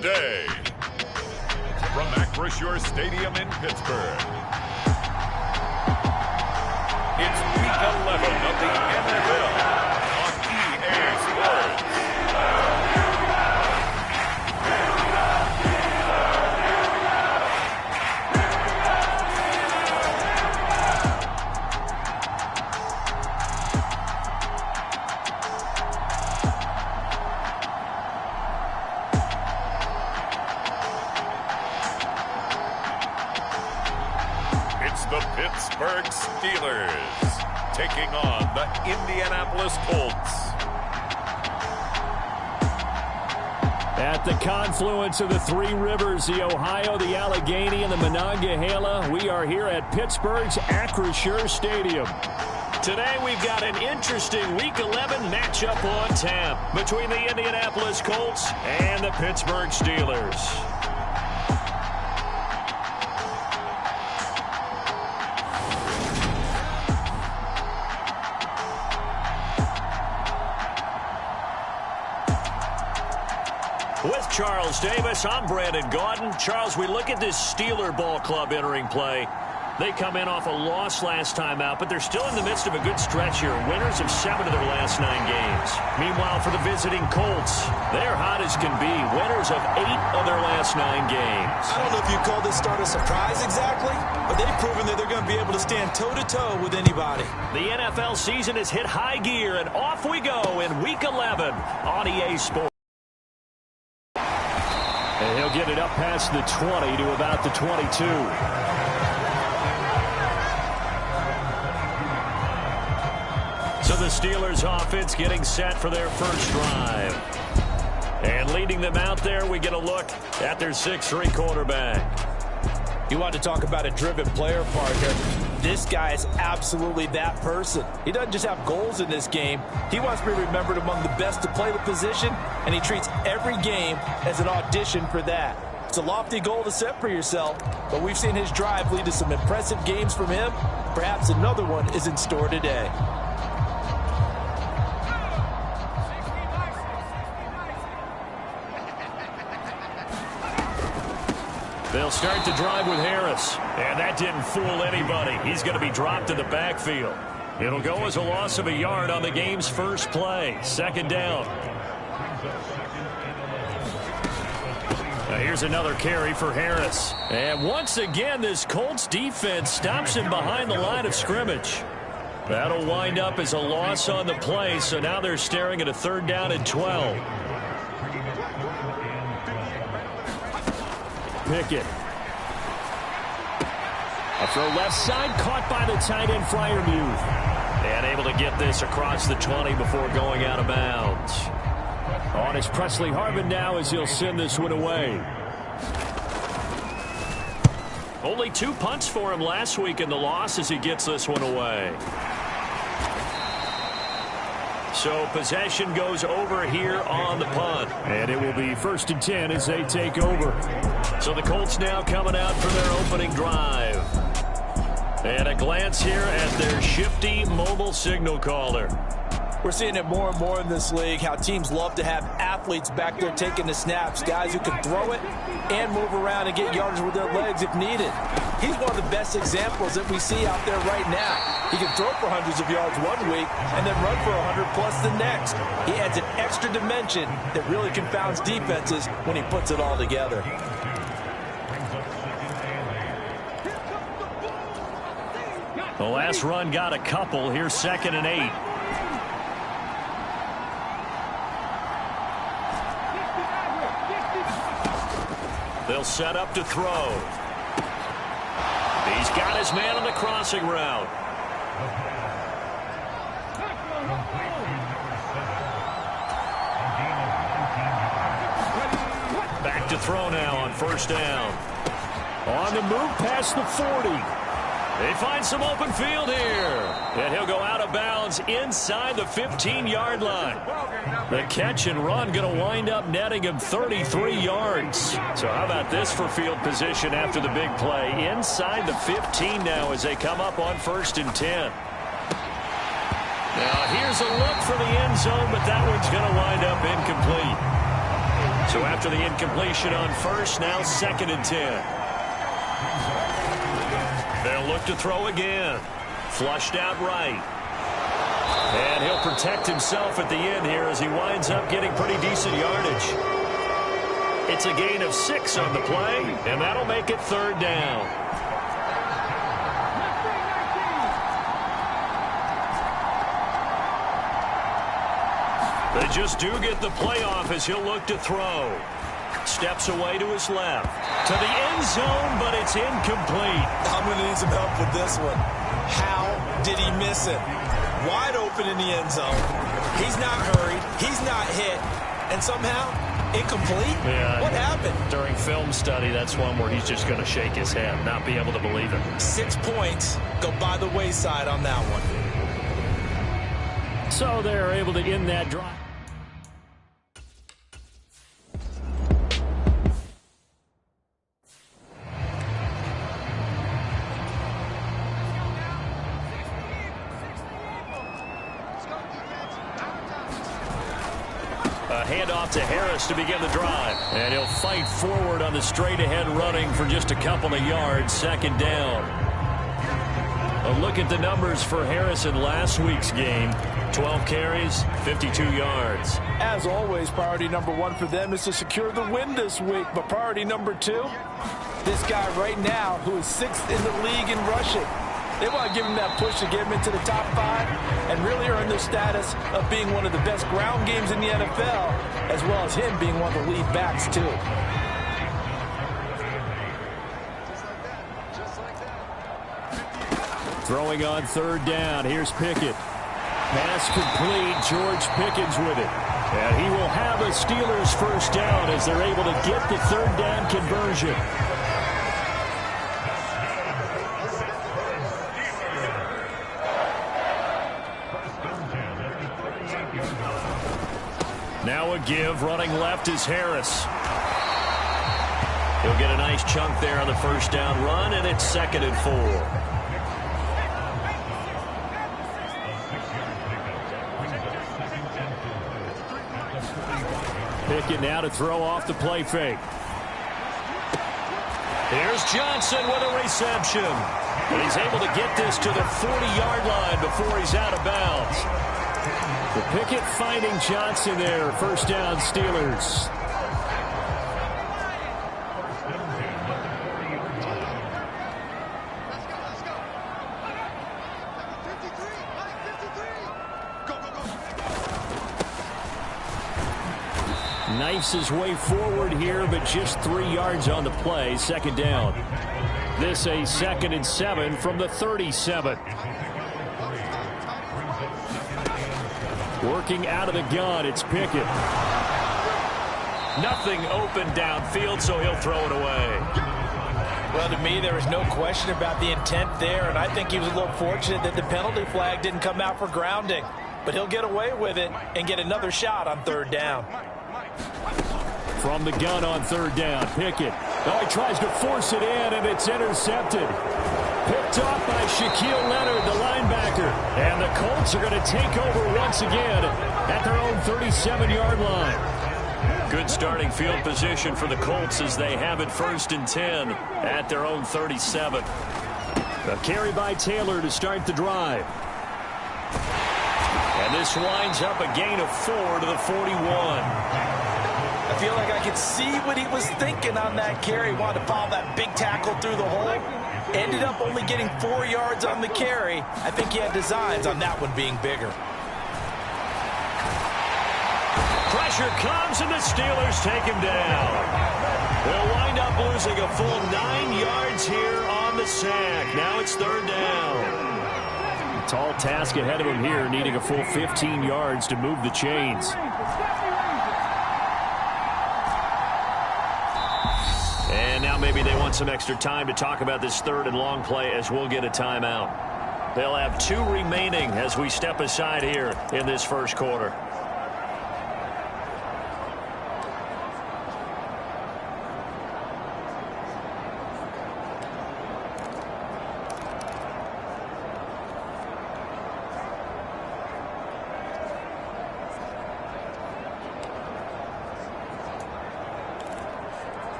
today. From Acrisure Stadium in Pittsburgh, it's Week 11 of the NFL on EA Sports. The Pittsburgh Steelers taking on the Indianapolis Colts. At the confluence of the three rivers, the Ohio, the Allegheny, and the Monongahela, we are here at Pittsburgh's Acrisure Stadium. Today we've got an interesting Week 11 matchup on tap between the Indianapolis Colts and the Pittsburgh Steelers. With Charles Davis, I'm Brandon Gaudin. Charles, we look at this Steeler ball club entering play. They come in off a loss last time out, but they're still in the midst of a good stretch here. Winners of 7 of their last 9 games. Meanwhile, for the visiting Colts, they're hot as can be. Winners of 8 of their last 9 games. I don't know if you call this start a surprise exactly, but they've proven that they're going to be able to stand toe-to-toe with anybody. The NFL season has hit high gear, and off we go in Week 11 on EA Sports. And he'll get it up past the 20 to about the 22. So the Steelers offense getting set for their first drive. And leading them out there, we get a look at their 6'3" quarterback. You want to talk about a driven player, partner. This guy is absolutely that person. He doesn't just have goals in this game. He wants to be remembered among the best to play the position, and he treats every game as an audition for that. It's a lofty goal to set for yourself, but we've seen his drive lead to some impressive games from him. Perhaps another one is in store today. They'll start the drive with Harris, and that didn't fool anybody. He's going to be dropped in the backfield. It'll go as a loss of a yard on the game's first play. Second down. Now here's another carry for Harris. And once again, this Colts defense stops him behind the line of scrimmage. That'll wind up as a loss on the play, so now they're staring at a 3rd down and 12. Pickett. A throw left side, caught by the tight end Freiermuth. And able to get this across the 20 before going out of bounds. On is Presley Harvin now as he'll send this one away. Only 2 punts for him last week in the loss as he gets this one away. So possession goes over here on the punt. And it will be 1st and 10 as they take over. So the Colts now coming out for their opening drive. And a glance here at their shifty mobile signal caller. We're seeing it more and more in this league, how teams love to have athletes back there taking the snaps, guys who can throw it and move around and get yardage with their legs if needed. He's one of the best examples that we see out there right now. He can throw for hundreds of yards one week and then run for 100+ the next. He adds an extra dimension that really confounds defenses when he puts it all together. The last run got a couple. Here's 2nd and 8. They'll set up to throw. He's got his man on the crossing route. Back to throw now on 1st down. On the move past the 40. They find some open field here. And he'll go out of bounds inside the 15-yard line. The catch and run going to wind up netting him 33 yards. So how about this for field position after the big play? Inside the 15 now as they come up on 1st and 10. Now here's a look for the end zone, but that one's going to wind up incomplete. So after the incompletion on first, now 2nd and 10. They'll look to throw again. Flushed out right. And he'll protect himself at the end here as he winds up getting pretty decent yardage. It's a gain of 6 on the play, and that'll make it 3rd down. They just do get the playoff as he'll look to throw. Steps away to his left. To the end zone, but it's incomplete. I'm going to need some help with this one. How did he miss it? Wide open in the end zone. He's not hurried. He's not hit. And somehow, incomplete? Yeah. What happened? During film study, that's one where he's just going to shake his head, not be able to believe it. 6 points go by the wayside on that one. So they're able to end that drive. Handoff to Harris to begin the drive. And he'll fight forward on the straight-ahead running for just a couple of yards. 2nd down. A look at the numbers for Harris in last week's game. 12 carries, 52 yards. As always, priority number 1 for them is to secure the win this week. But priority number 2, this guy right now who is 6th in the league in rushing. They want to give him that push to get him into the top 5 and really earn the status of being one of the best ground games in the NFL, as well as him being one of the lead backs, too. Throwing on 3rd down. Here's Pickett. Pass complete. George Pickens with it. And he will have a Steelers 1st down as they're able to get the 3rd down conversion. Now a give, running left is Harris. He'll get a nice chunk there on the 1st down run, and it's 2nd and 4. Pickett now to throw off the play fake. Here's Johnson with a reception. And he's able to get this to the 40-yard line before he's out of bounds. The Pickett finding Johnson there. 1st down, Steelers. Knifes his way forward here, but just 3 yards on the play. 2nd down. This a 2nd and 7 from the 37. Working out of the gun, it's Pickett. Nothing open downfield, so he'll throw it away. Well, to me, there was no question about the intent there, and I think he was a little fortunate that the penalty flag didn't come out for grounding. But he'll get away with it and get another shot on 3rd down. From the gun on 3rd down, Pickett. Oh, he tries to force it in, and it's intercepted. Picked off by Shaquille Leonard, the linebacker. And the Colts are going to take over once again at their own 37-yard line. Good starting field position for the Colts as they have it 1st and 10 at their own 37. A carry by Taylor to start the drive. And this winds up a gain of 4 to the 41. I feel like I could see what he was thinking on that carry. Wanted to follow that big tackle through the hole. Ended up only getting 4 yards on the carry. I think he had designs on that one being bigger. Pressure comes, and the Steelers take him down. They'll wind up losing a full 9 yards here on the sack. Now it's 3rd down. Tall task ahead of him here, needing a full 15 yards to move the chains. And now maybe they want some extra time to talk about this 3rd and long play as we'll get a timeout. They'll have 2 remaining as we step aside here in this 1st quarter.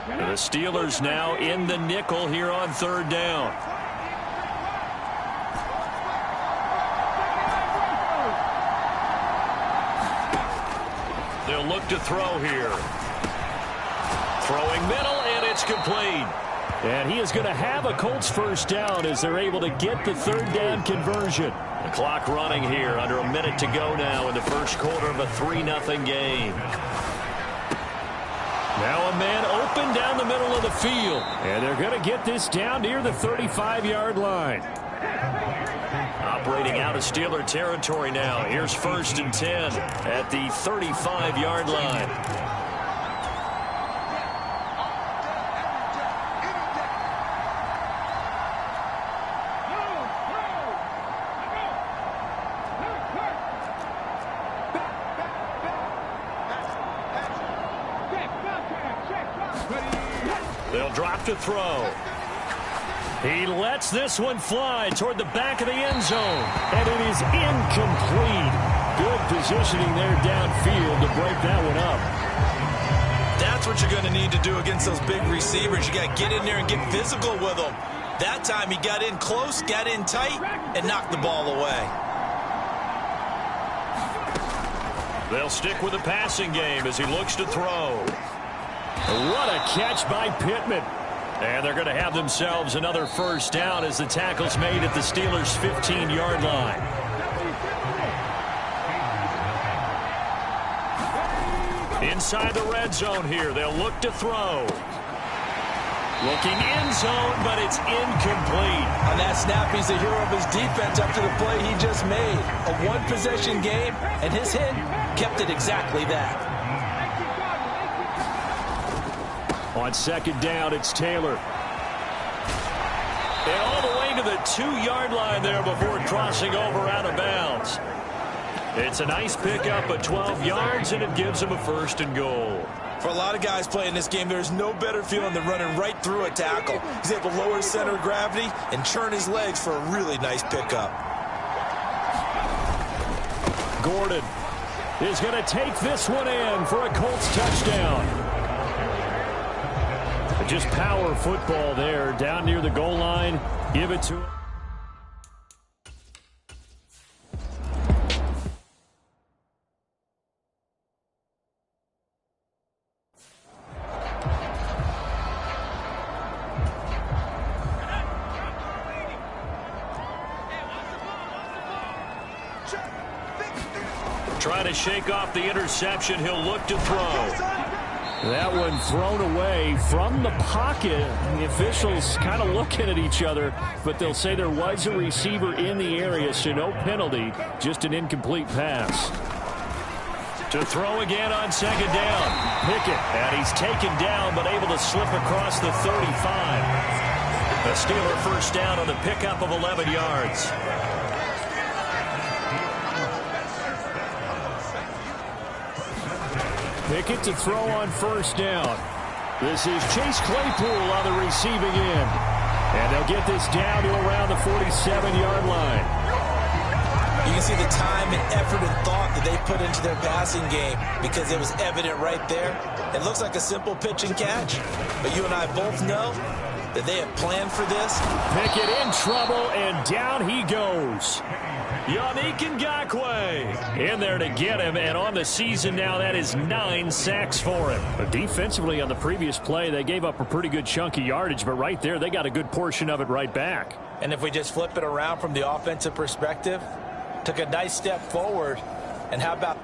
The Steelers now in the nickel here on third down. They'll look to throw here. Throwing middle, and it's complete. And he is going to have a Colts first down as they're able to get the third down conversion. The clock running here, under a minute to go now in the first quarter of a 3-0 game. Now a man open down the middle of the field. And they're going to get this down near the 35-yard line. Operating out of Steeler territory now. Here's 1st and 10 at the 35-yard line. They'll drop to throw. He lets this one fly toward the back of the end zone. And it is incomplete. Good positioning there downfield to break that one up. That's what you're going to need to do against those big receivers. You got to get in there and get physical with them. That time he got in close, got in tight, and knocked the ball away. They'll stick with the passing game as he looks to throw. What a catch by Pittman. And they're going to have themselves another first down as the tackle's made at the Steelers' 15-yard line. Inside the red zone here, they'll look to throw. Looking end zone, but it's incomplete. On that snap, he's the hero of his defense after the play he just made. A one-possession game, and his hit kept it exactly that. On second down, it's Taylor. And all the way to the 2-yard line there before crossing over out of bounds. It's a nice pickup of 12 yards, and it gives him a 1st and goal. For a lot of guys playing this game, there's no better feeling than running right through a tackle. He's able to lower his center of gravity and churn his legs for a really nice pickup. Gordon is going to take this one in for a Colts touchdown. Just power football there down near the goal line. Give it to him. Trying to shake off the interception. He'll look to throw. That one thrown away from the pocket. The officials kind of looking at each other, but they'll say there was a receiver in the area, so no penalty, just an incomplete pass. To throw again on second down. Pickett, and he's taken down, but able to slip across the 35. A Steeler first down on the pickup of 11 yards. Pickett to throw on first down. This is Chase Claypool on the receiving end. And they'll get this down to around the 47-yard line. You can see the time and effort and thought that they put into their passing game because it was evident right there. It looks like a simple pitch and catch, but you and I both know that they have planned for this. Pickett in trouble, and down he goes. Yannick Ngakoue in there to get him, and on the season now, that is 9 sacks for him. But defensively on the previous play, they gave up a pretty good chunk of yardage, but right there, they got a good portion of it right back. And if we just flip it around from the offensive perspective, took a nice step forward, and how about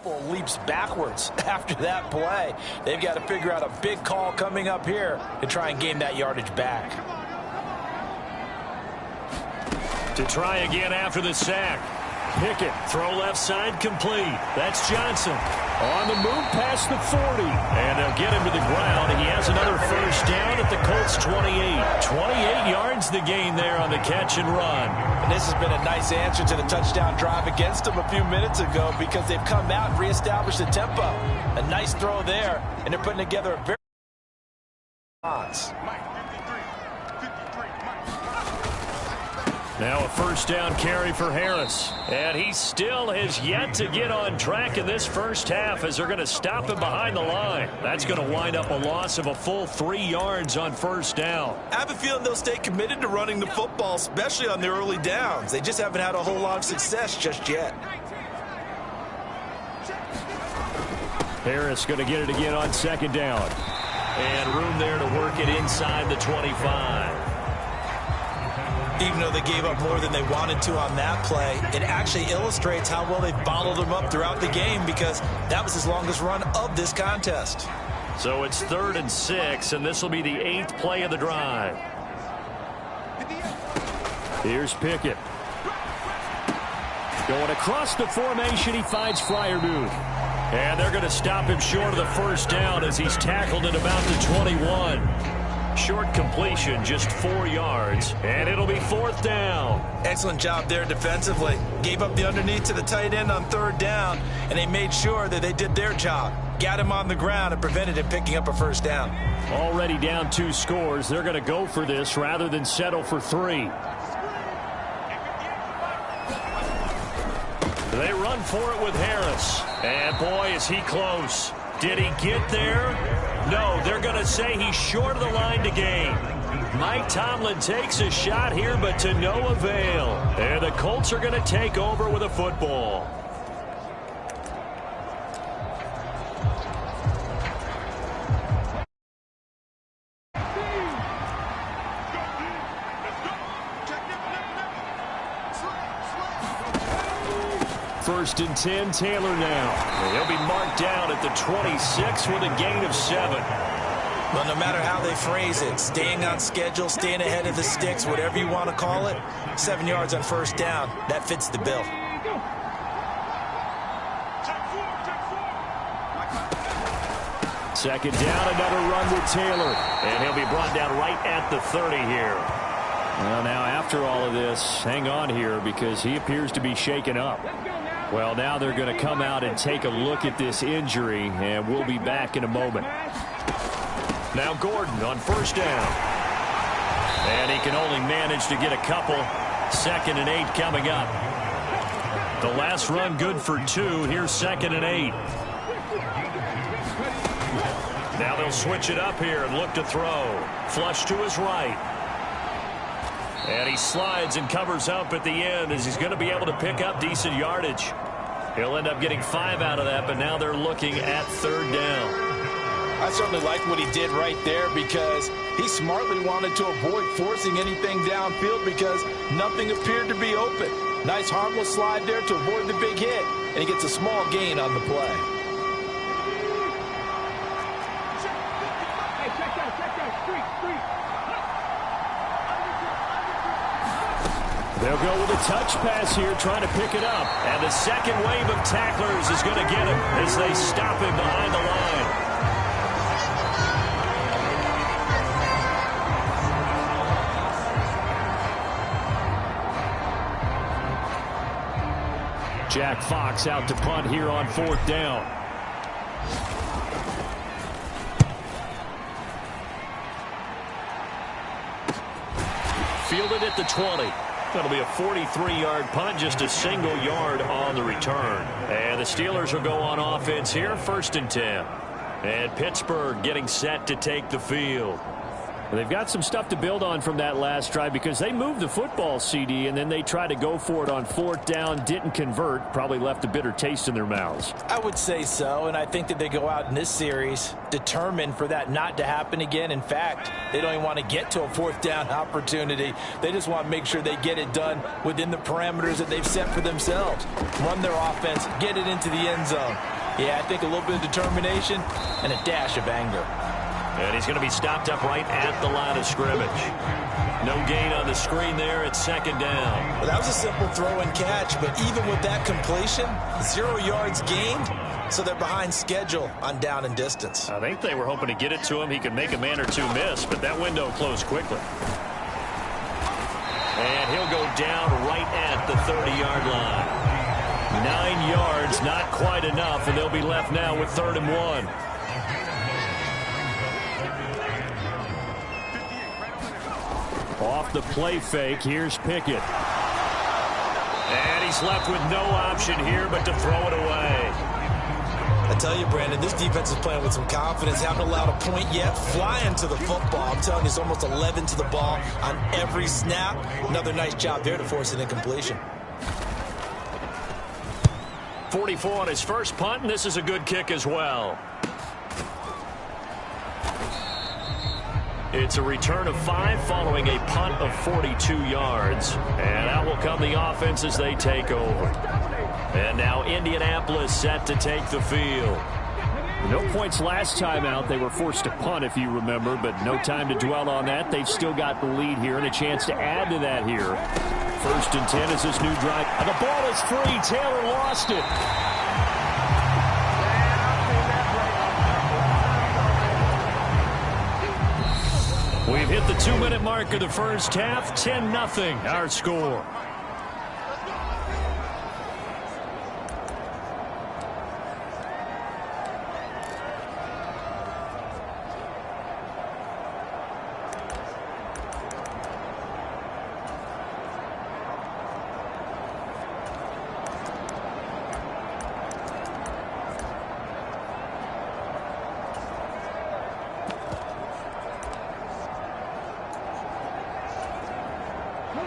couple leaps backwards after that play. They've got to figure out a big call coming up here to try and gain that yardage back. To try again after the sack. Pickett, throw left side, complete. That's Johnson. On the move past the 40. And they'll get him to the ground. He has another first down at the Colts 28. 28 yards the gain there on the catch and run. And this has been a nice answer to the touchdown drive against them a few minutes ago because they've come out and reestablished the tempo. A nice throw there, and they're putting together a very response. Now a first down carry for Harris. And he still has yet to get on track in this first half as they're going to stop him behind the line. That's going to wind up a loss of a full 3 yards on first down. I have a feeling they'll stay committed to running the football, especially on their early downs. They just haven't had a whole lot of success just yet. Harris going to get it again on second down. And room there to work it inside the 25. Even though they gave up more than they wanted to on that play, it actually illustrates how well they've bottled them up throughout the game because that was his longest run of this contest. So it's 3rd and 6, and this will be the 8th play of the drive. Here's Pickett. Going across the formation, he finds Freiermuth. And they're going to stop him short of the first down as he's tackled at about the 21. Short completion, just 4 yards, and it'll be 4th down. Excellent job there defensively. Gave up the underneath to the tight end on 3rd down, and they made sure that they did their job. Got him on the ground and prevented him picking up a first down. Already down 2 scores. They're going to go for this rather than settle for 3. They run for it with Harris. And boy, is he close. Did he get there? No, they're going to say he's short of the line to gain. Mike Tomlin takes a shot here, but to no avail. And the Colts are going to take over with a football. First and 10, Taylor now. And he'll be marked down at the 26 with a gain of 7. Well, no matter how they phrase it, staying on schedule, staying ahead of the sticks, whatever you want to call it, 7 yards on first down, that fits the bill. Second down, another run with Taylor. And he'll be brought down right at the 30 here. Well, now after all of this, hang on here because he appears to be shaken up. Well, now they're going to come out and take a look at this injury, and we'll be back in a moment. Now Gordon on first down. And he can only manage to get a couple. 2nd and 8 coming up. The last run good for 2. Here's 2nd and 8. Now they'll switch it up here and look to throw. Flush to his right. And he slides and covers up at the end as he's going to be able to pick up decent yardage. He'll end up getting 5 out of that, but now they're looking at 3rd down. I certainly like what he did right there because he smartly wanted to avoid forcing anything downfield because nothing appeared to be open. Nice harmless slide there to avoid the big hit, and he gets a small gain on the play. They'll go with a touch pass here, trying to pick it up. And the second wave of tacklers is going to get him as they stop him behind the line. Jack Fox out to punt here on 4th down. Fielded at the 20. That'll be a 43-yard punt, just a single yard on the return. And the Steelers will go on offense here, 1st and 10. And Pittsburgh getting set to take the field. They've got some stuff to build on from that last drive because they moved the football, CD, and then they tried to go for it on 4th down, didn't convert, probably left a bitter taste in their mouths. I would say so, and I think that they go out in this series determined for that not to happen again. In fact, they don't even want to get to a 4th down opportunity. They just want to make sure they get it done within the parameters that they've set for themselves. Run their offense, get it into the end zone. Yeah, I think a little bit of determination and a dash of anger. And he's going to be stopped up right at the line of scrimmage. No gain on the screen there. It's 2nd down. Well, that was a simple throw and catch, but even with that completion, 0 yards gained, so they're behind schedule on down and distance. I think they were hoping to get it to him. He could make a man or two miss, but that window closed quickly. And he'll go down right at the 30-yard line. 9 yards, not quite enough, and they'll be left now with 3rd and 1. Off the play fake, here's Pickett. And he's left with no option here but to throw it away. I tell you, Brandon, this defense is playing with some confidence. Haven't allowed a point yet. Flying to the football. I'm telling you, it's almost 11 to the ball on every snap. Another nice job there to force an incompletion. 44 on his first punt, and this is a good kick as well. It's a return of 5 following a punt of 42 yards. And out will come the offense as they take over. And now Indianapolis set to take the field. No points last time out. They were forced to punt, if you remember, but no time to dwell on that. They've still got the lead here and a chance to add to that here. 1st and 10 is this new drive. And the ball is free. Taylor lost it. We've hit the 2-minute mark of the first half. 10-0 our score.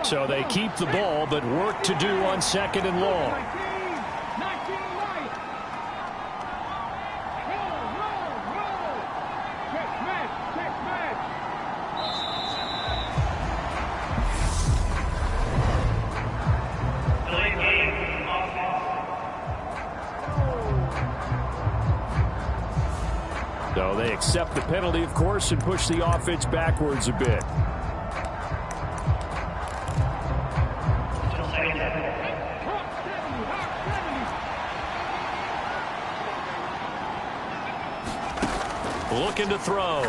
So they keep the ball, but work to do on 2nd and long. So they accept the penalty, of course, and push the offense backwards a bit. Looking to throw.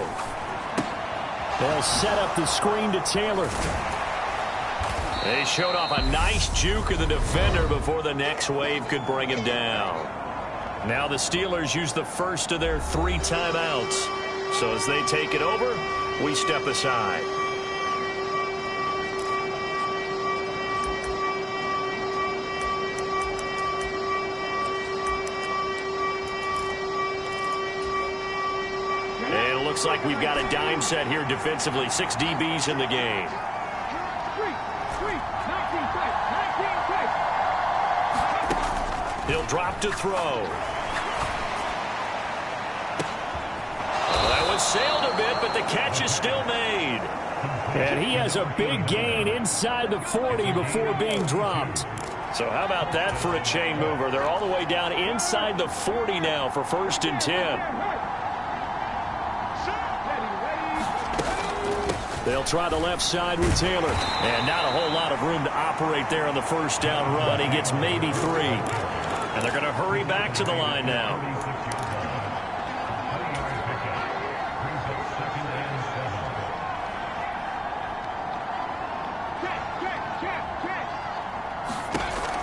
They'll set up the screen to Taylor. They showed off a nice juke of the defender before the next wave could bring him down. Now the Steelers use the first of their 3 timeouts. So as they take it over, we step aside. Looks like we've got a dime set here defensively. 6 DBs in the game. He'll drop to throw. Well, that one sailed a bit, but the catch is still made. And he has a big gain inside the 40 before being dropped. So how about that for a chain mover? They're all the way down inside the 40 now for 1st and 10. They'll try the left side with Taylor. And not a whole lot of room to operate there on the 1st down run. He gets maybe 3. And they're going to hurry back to the line now.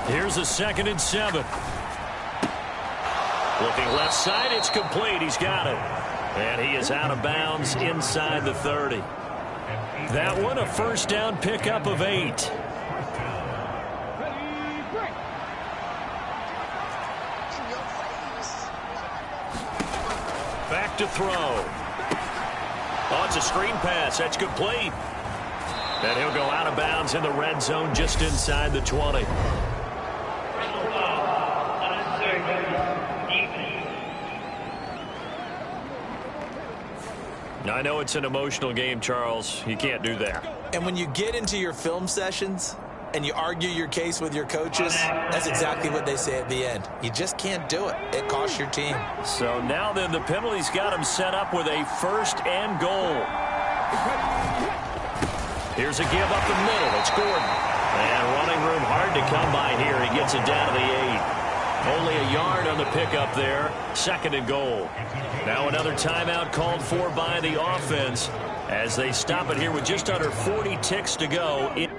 Here's a 2nd and 7. Looking left side, it's complete. He's got it. And he is out of bounds inside the 30. That one, a 1st down pickup of 8. Back to throw. Oh, it's a screen pass. That's complete. And he'll go out of bounds in the red zone just inside the 20. I know it's an emotional game, Charles. You can't do that. And when you get into your film sessions and you argue your case with your coaches, that's exactly what they say at the end. You just can't do it. It costs your team. So now then, the penalty's got him set up with a 1st and goal. Here's a give up the middle. It's Gordon. And running room hard to come by here. He gets it down to the 8. Only a yard on the pickup there. 2nd and goal. Now another timeout called for by the offense as they stop it here with just under 40 ticks to go. In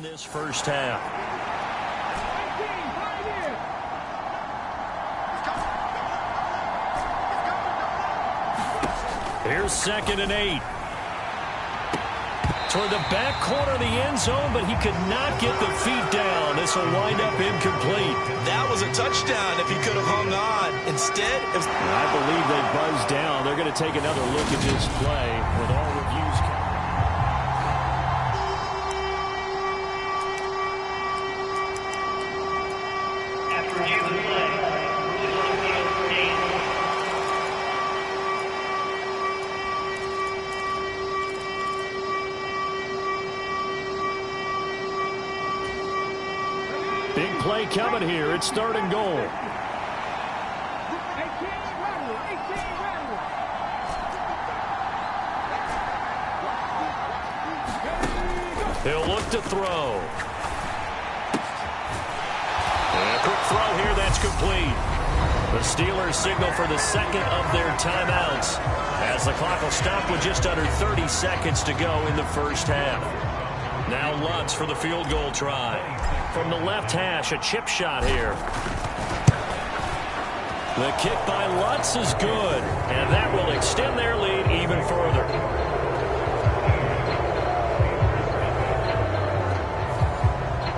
this first half. Here's 2nd and 8. Toward the back corner of the end zone, but he could not get the feet down. This will wind up incomplete. That was a touchdown if he could have hung on. Instead, it was... I believe they buzzed down. They're going to take another look at this play with all reviews. After review of the play, big play coming here. It's 3rd and goal. He'll look to throw. And a quick throw here. That's complete. The Steelers signal for the 2nd of their timeouts as the clock will stop with just under 30 seconds to go in the first half. Now Lutz for the field goal try. From the left hash, a chip shot here. The kick by Lutz is good, and that will extend their lead even further.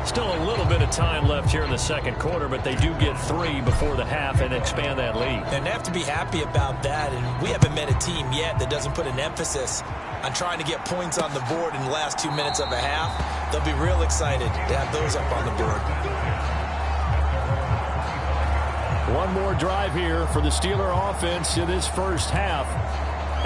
Still a little bit of time left here in the 2nd quarter, but they do get 3 before the half and expand that lead. And they have to be happy about that, and we haven't met a team yet that doesn't put an emphasis on trying to get points on the board in the last 2 minutes of a half. They'll be real excited to have those up on the board. One more drive here for the Steeler offense in this first half.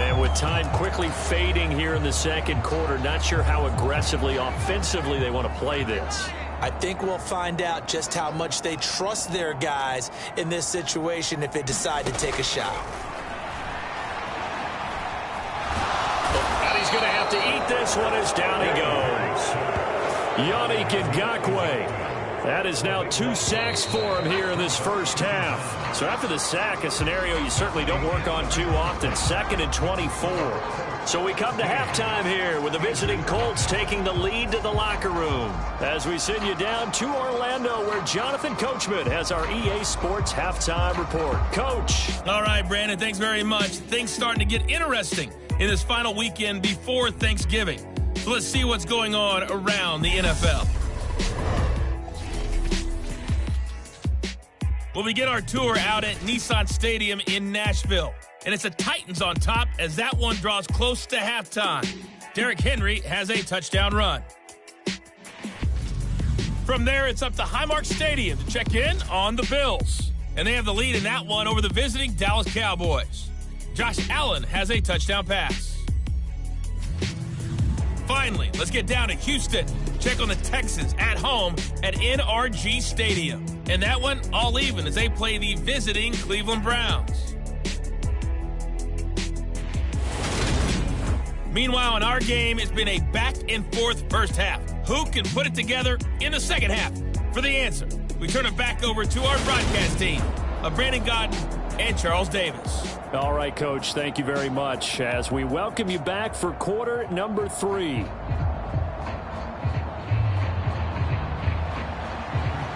And with time quickly fading here in the 2nd quarter, not sure how aggressively, offensively they want to play this. I think we'll find out just how much they trust their guys in this situation if they decide to take a shot. And he's going to have to eat this one as down he goes. Yannick Ngakoue. That is now 2 sacks for him here in this first half. So after the sack, a scenario you certainly don't work on too often. 2nd and 24. So we come to halftime here with the visiting Colts taking the lead to the locker room. As we send you down to Orlando where Jonathan Coachman has our EA Sports halftime report. Coach. All right, Brandon, thanks very much. Things starting to get interesting in this final weekend before Thanksgiving. So let's see what's going on around the NFL. Well, we get our tour out at Nissan Stadium in Nashville. And it's the Titans on top as that one draws close to halftime. Derrick Henry has a touchdown run. From there, it's up to Highmark Stadium to check in on the Bills. And they have the lead in that one over the visiting Dallas Cowboys. Josh Allen has a touchdown pass. Finally, let's get down to Houston. Check on the Texans at home at NRG Stadium. And that one, all even as they play the visiting Cleveland Browns. Meanwhile, in our game, it's been a back-and-forth first half. Who can put it together in the second half? For the answer, we turn it back over to our broadcast team of Brandon Godden and Charles Davis. All right, Coach, thank you very much as we welcome you back for quarter number 3.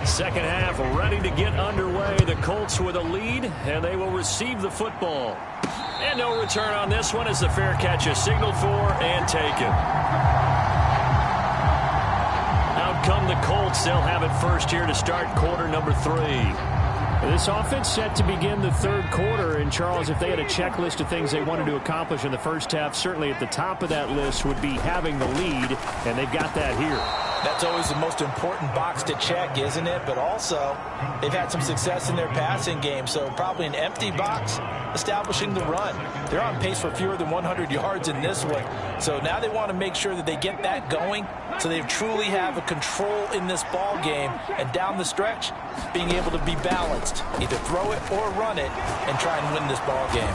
Second half ready to get underway. The Colts with a lead, and they will receive the football. And no return on this one as the fair catch is signaled for and taken. Out come the Colts. They'll have it first here to start quarter number 3. This offense set to begin the third quarter. And, Charles, if they had a checklist of things they wanted to accomplish in the first half, certainly at the top of that list would be having the lead, and they've got that here. That's always the most important box to check, isn't it? But also, they've had some success in their passing game, so probably an empty box establishing the run. They're on pace for fewer than 100 yards in this one. So now they want to make sure that they get that going so they truly have a control in this ball game, and down the stretch, being able to be balanced. Either throw it or run it and try and win this ball game.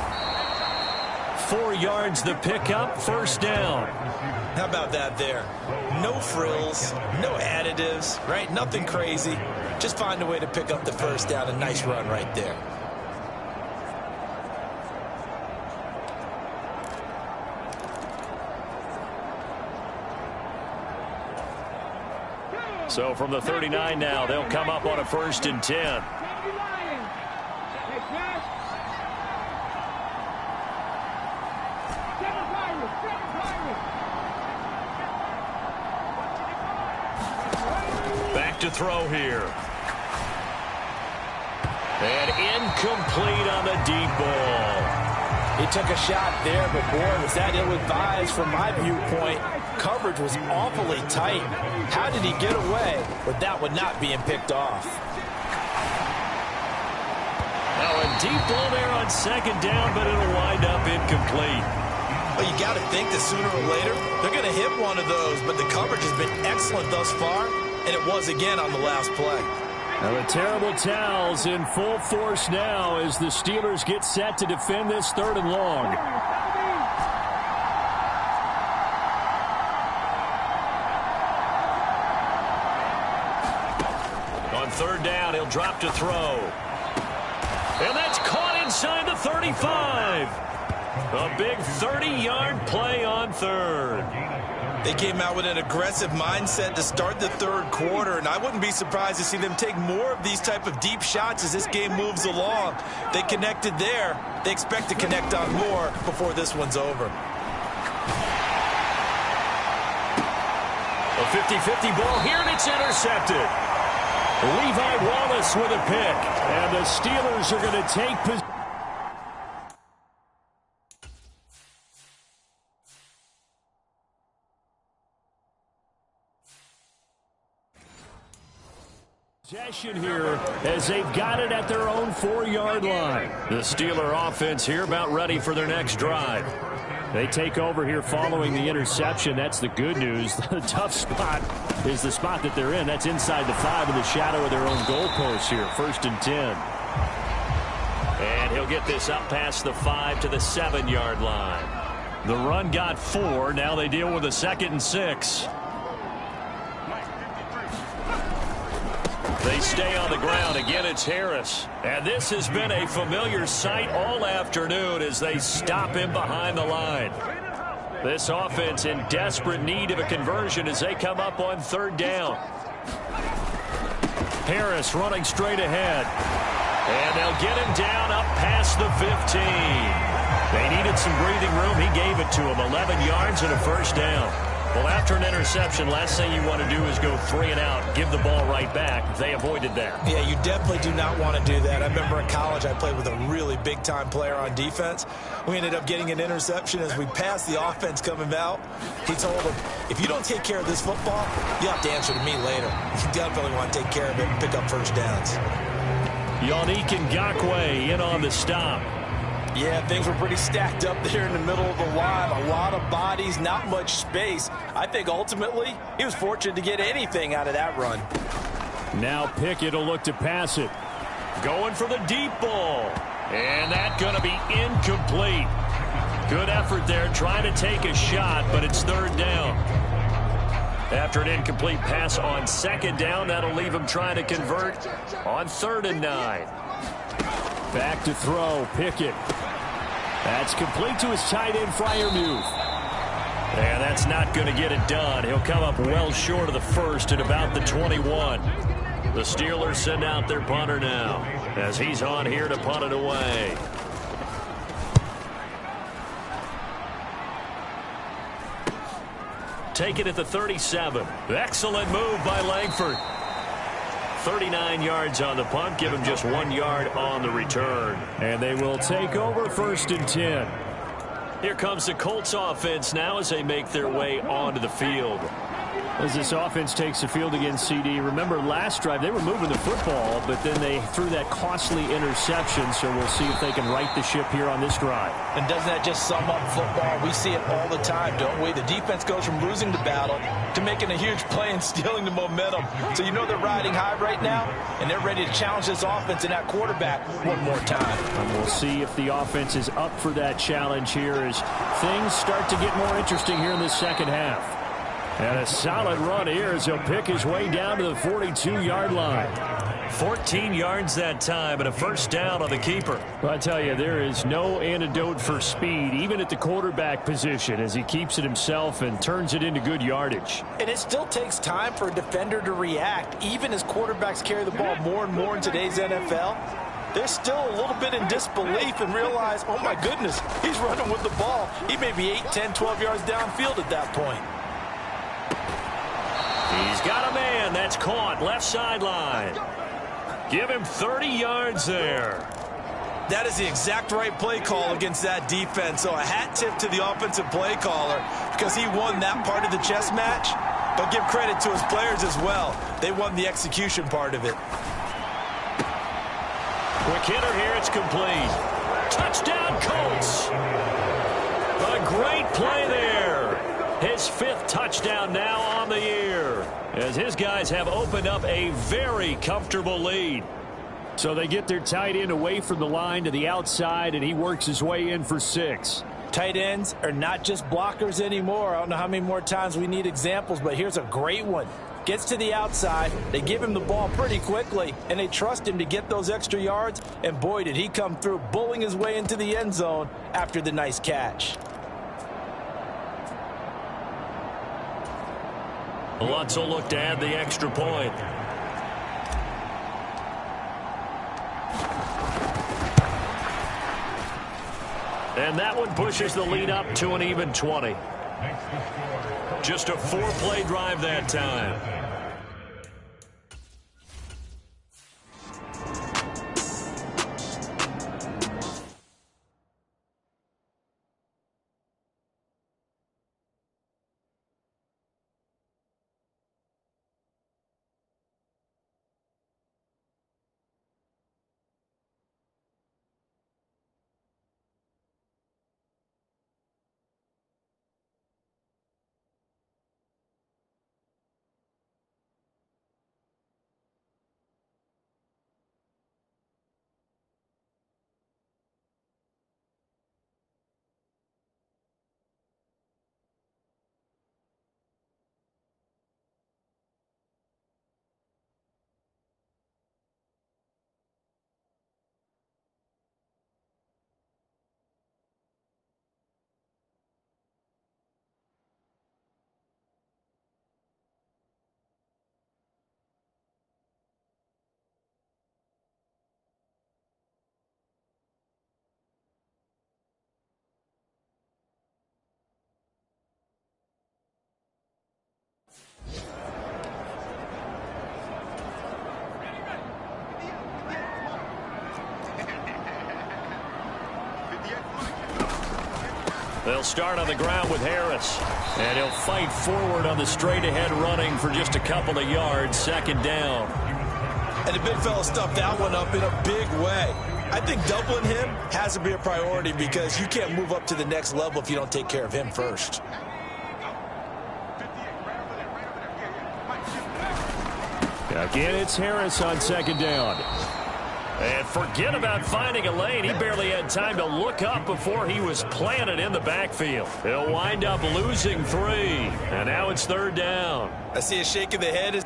4 yards the pickup, first down. How about that there? No frills, no additives, right? Nothing crazy. Just find a way to pick up the first down. A nice run right there. So from the 39 now, they'll come up on a 1st and 10. Back to throw here. And incomplete on the deep ball. He took a shot there, but boy, was that ill-advised from my viewpoint. Coverage was awfully tight. How did he get away with that one not being picked off? Now a deep ball there on 2nd down, but it'll wind up incomplete. Well, you got to think that sooner or later they're going to hit one of those, but the coverage has been excellent thus far, and it was again on the last play. Now the terrible towels in full force now as the Steelers get set to defend this 3rd and long. On 3rd down, he'll drop to throw. And that's caught inside the 35. A big 30-yard play on 3rd. They came out with an aggressive mindset to start the 3rd quarter, and I wouldn't be surprised to see them take more of these type of deep shots as this game moves along. They connected there. They expect to connect on more before this one's over. A 50-50 ball here, and it's intercepted. Levi Wallace with a pick, and the Steelers are going to take possession. Here as they've got it at their own 4-yard line. The Steeler offense here about ready for their next drive. They take over here following the interception. That's the good news. The tough spot is the spot that they're in. That's inside the 5 in the shadow of their own goalpost here. 1st and 10. And he'll get this up past the 5 to the 7-yard line. The run got 4. Now they deal with a 2nd and 6. They stay on the ground. Again, it's Harris. And this has been a familiar sight all afternoon as they stop him behind the line. This offense in desperate need of a conversion as they come up on 3rd down. Harris running straight ahead. And they'll get him down up past the 15. They needed some breathing room. He gave it to him. 11 yards and a 1st down. Well, after an interception, last thing you want to do is go 3 and out, give the ball right back. They avoided that. Yeah, you definitely do not want to do that. I remember in college I played with a really big-time player on defense. We ended up getting an interception as we passed the offense coming out. He told him, if you don't take care of this football, you have to answer to me later. You definitely want to take care of it and pick up 1st downs. Yannick Ngakoue in on the stop. Yeah, things were pretty stacked up there in the middle of the line. A lot of bodies, not much space. I think ultimately he was fortunate to get anything out of that run. Now Pickett will look to pass it. Going for the deep ball. And that's going to be incomplete. Good effort there trying to take a shot, but it's 3rd down. After an incomplete pass on 2nd down, that'll leave him trying to convert on 3rd and 9. Back to throw, Pickett. That's complete to his tight end, Freiermuth. And that's not going to get it done. He'll come up well short of the 1st at about the 21. The Steelers send out their punter now as he's on here to punt it away. Take it at the 37. Excellent move by Langford. 39 yards on the punt. Give him just 1 yard on the return. And they will take over 1st and 10. Here comes the Colts offense now as they make their way onto the field. As this offense takes the field against CD, remember last drive they were moving the football, but then they threw that costly interception, so we'll see if they can right the ship here on this drive. And doesn't that just sum up football? We see it all the time, don't we? The defense goes from losing the battle to making a huge play and stealing the momentum. So you know they're riding high right now, and they're ready to challenge this offense and that quarterback one more time. And we'll see if the offense is up for that challenge here as things start to get more interesting here in the second half. And a solid run here as he'll pick his way down to the 42-yard line. 14 yards that time and a first down on the keeper. Well, I tell you, there is no antidote for speed, even at the quarterback position, as he keeps it himself and turns it into good yardage. And it still takes time for a defender to react, even as quarterbacks carry the ball more and more in today's NFL. They're still a little bit in disbelief and realize, oh my goodness, he's running with the ball. He may be 8, 10, 12 yards downfield at that point. He's got a man. That's caught. Left sideline. Give him 30 yards there. That is the exact right play call against that defense. So a hat tip to the offensive play caller because he won that part of the chess match. But give credit to his players as well. They won the execution part of it. Quick hitter here. It's complete. Touchdown, Colts. A great play there. His 5th touchdown now on the year as his guys have opened up a very comfortable lead. So they get their tight end away from the line to the outside, and he works his way in for 6. Tight ends are not just blockers anymore. I don't know how many more times we need examples, but here's a great one. Gets to the outside, they give him the ball pretty quickly, and they trust him to get those extra yards, and boy, did he come through, bulling his way into the end zone after the nice catch. Lutz will look to add the extra point. And that one pushes the lead up to an even 20. Just a 4-play drive that time. They'll start on the ground with Harris. And he'll fight forward on the straight-ahead running for just a couple of yards. 2nd down. And the big fella stuffed that one up in a big way. I think doubling him has to be a priority because you can't move up to the next level if you don't take care of him first. Again, it's Harris on 2nd down. And forget about finding a lane. He barely had time to look up before he was planted in the backfield. He'll wind up losing 3. And now it's 3rd down. I see a shake of the head.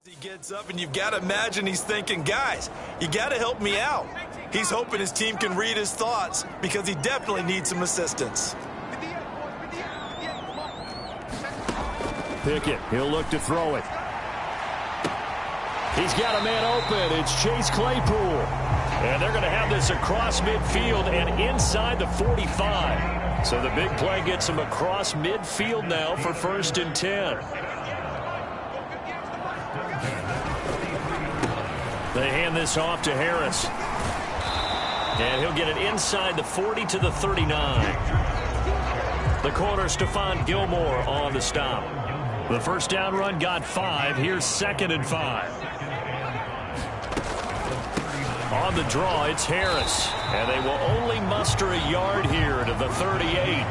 He Gets up, and you've got to imagine he's thinking, guys, you got to help me out. He's hoping his team can read his thoughts because he definitely needs some assistance. Pickett, he'll look to throw it. He's got a man open. It's Chase Claypool. And they're going to have this across midfield and inside the 45. So the big play gets him across midfield now for 1st and 10. They hand this off to Harris. And he'll get it inside the 40 to the 39. The corner, Stephon Gilmore on the stop. The first down run got 5. Here's 2nd and 5. On the draw, it's Harris. And they will only muster a yard here to the 38.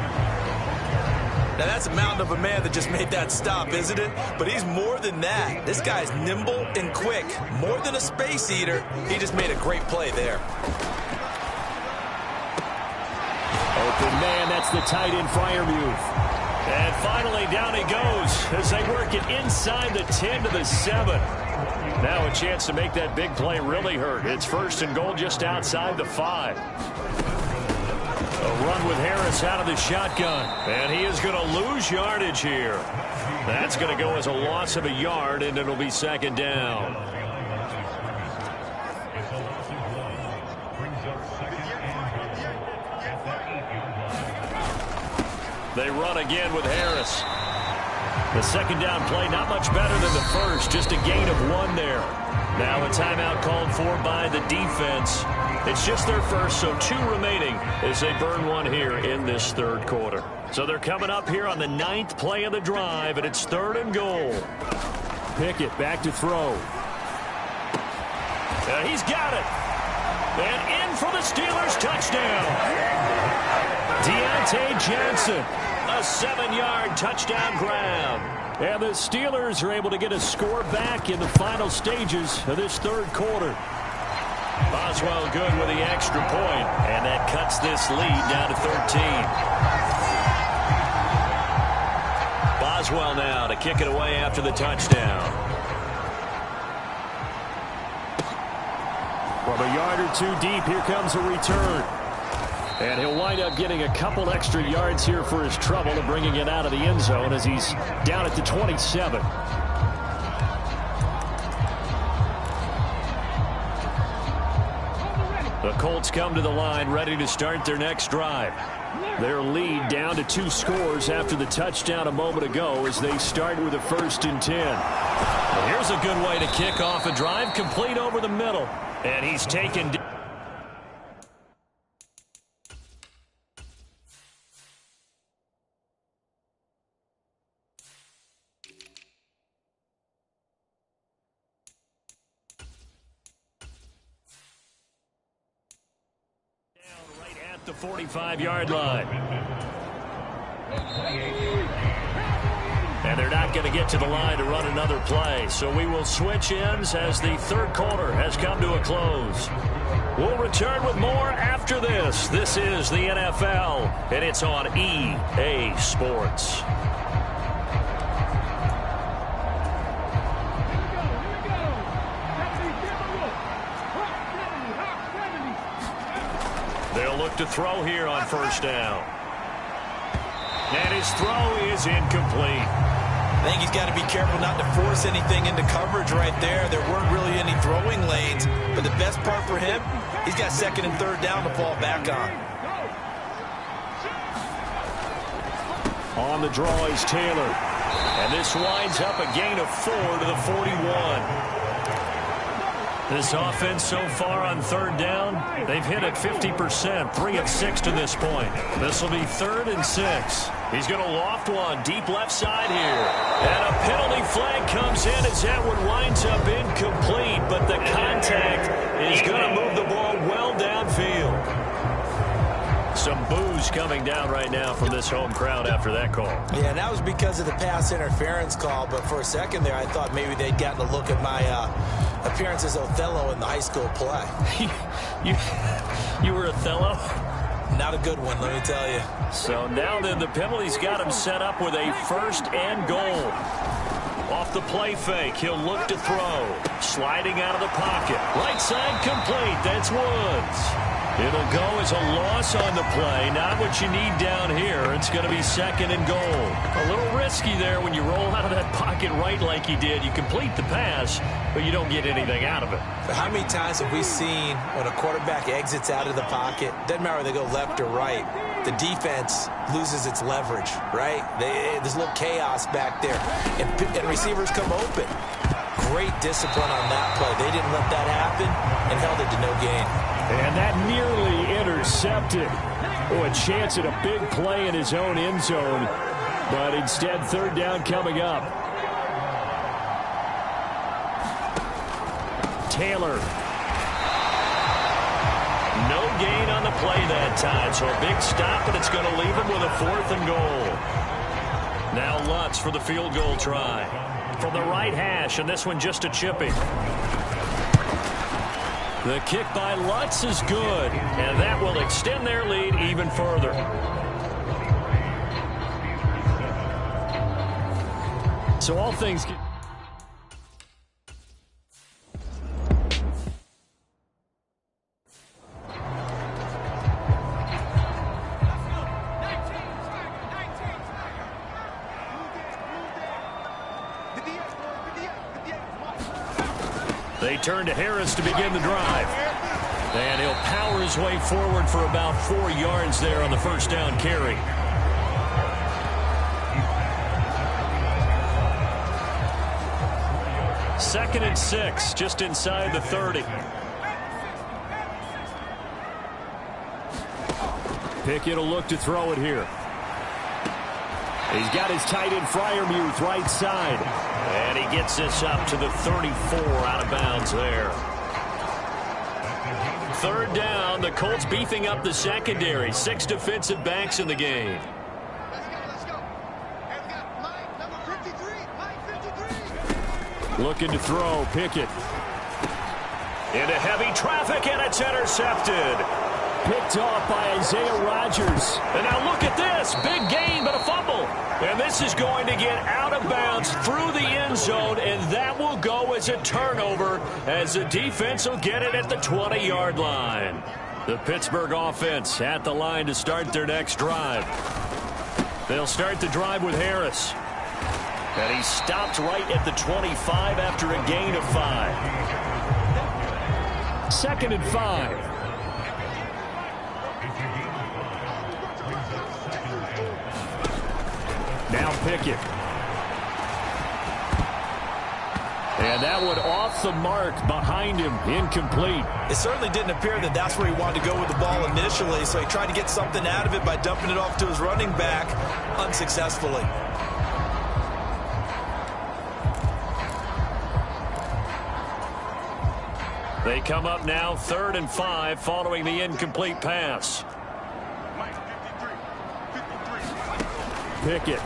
Now, that's a mountain of a man that just made that stop, isn't it? But he's more than that. This guy's nimble and quick. More than a space eater, he just made a great play there. Open man, that's the tight end, Freiermuth. And finally, down he goes as they work it inside the 10 to the 7. Now a chance to make that big play really hurt. It's 1st and goal just outside the 5. A run with Harris out of the shotgun. And he is going to lose yardage here. That's going to go as a loss of a yard, and it'll be 2nd down. They run again with Harris. The 2nd down play, not much better than the first. Just a gain of 1 there. Now a timeout called for by the defense. It's just their first, so 2 remaining as they burn 1 here in this 3rd quarter. So they're coming up here on the 9th play of the drive, and it's 3rd and goal. Pickett back to throw. He's got it. And in for the Steelers touchdown. Deontay Johnson, a 7-yard touchdown grab. And the Steelers are able to get a score back in the final stages of this 3rd quarter. Boswell good with the extra point, and that cuts this lead down to 13. Boswell now to kick it away after the touchdown. From a yard or 2 deep, here comes a return. And he'll wind up getting a couple extra yards here for his trouble and bringing it out of the end zone as he's down at the 27. The Colts come to the line ready to start their next drive. Their lead down to 2 scores after the touchdown a moment ago as they start with a 1st and 10. Well, here's a good way to kick off a drive, complete over the middle. And he's taken down. Right at the 45-yard line. And they're not going to get to the line to run another play. So we will switch ends as the 3rd quarter has come to a close. We'll return with more after this. This is the NFL, and it's on EA Sports. They'll look to throw here on 1st down. And his throw is incomplete. I think he's got to be careful not to force anything into coverage right there. There weren't really any throwing lanes, but the best part for him, he's got 2nd and 3rd down to fall back on. On the draw is Taylor. And this winds up a gain of 4 to the 41. This offense so far on 3rd down, they've hit it 50%, 3 of 6 to this point. This will be 3rd and 6. He's going to loft one deep left side here. And a penalty flag comes in as that one winds up incomplete, but the contact is going to move the ball well downfield. Some boos coming down right now from this home crowd after that call. Yeah, that was because of the pass interference call, but for a second there I thought maybe they'd gotten a look at my appearance as Othello in the high school play. You were Othello? Not a good one, let me tell you. So now then the penalty's got him set up with a 1st and goal. Off the play fake, he'll look to throw. Sliding out of the pocket. Right side complete. That's Woods. It'll go as a loss on the play. Not what you need down here. It's going to be second and goal. A little risky there when you roll out of that pocket right like he did. You complete the pass, but you don't get anything out of it. But how many times have we seen when a quarterback exits out of the pocket, doesn't matter whether they go left or right, the defense loses its leverage, right? There's a little chaos back there, and receivers come open. Great discipline on that play. They didn't let that happen and held it to no gain. And that nearly intercepted. Oh, a chance at a big play in his own end zone. But instead, third down coming up. Taylor. No gain on the play that time. So a big stop, and it's going to leave him with a 4th and goal. Now Lutz for the field goal try. From the right hash, and this one just a chippy. The kick by Lutz is good, and that will extend their lead even further. So all things... They turn to Harris to begin the drive. And he'll power his way forward for about 4 yards there on the first down carry. Second and 6, just inside the 30. Pickett will look to throw it here. He's got his tight end Freiermuth right side. And he gets this up to the 34 out of bounds there. Third down, the Colts beefing up the secondary. 6 defensive backs in the game. Looking to throw, Pickett. Into heavy traffic, and it's intercepted. Picked off by Isaiah Rodgers. And now look at this. Big gain, but a fumble. And this is going to get out of bounds through the end zone, and that will go as a turnover as the defense will get it at the 20-yard line. The Pittsburgh offense at the line to start their next drive. They'll start the drive with Harris. And he stopped right at the 25 after a gain of 5. 2nd and 5. Now Pickett. And that one off the mark behind him, incomplete. It certainly didn't appear that that's where he wanted to go with the ball initially, so he tried to get something out of it by dumping it off to his running back unsuccessfully. They come up now 3rd and 5 following the incomplete pass. Pickett.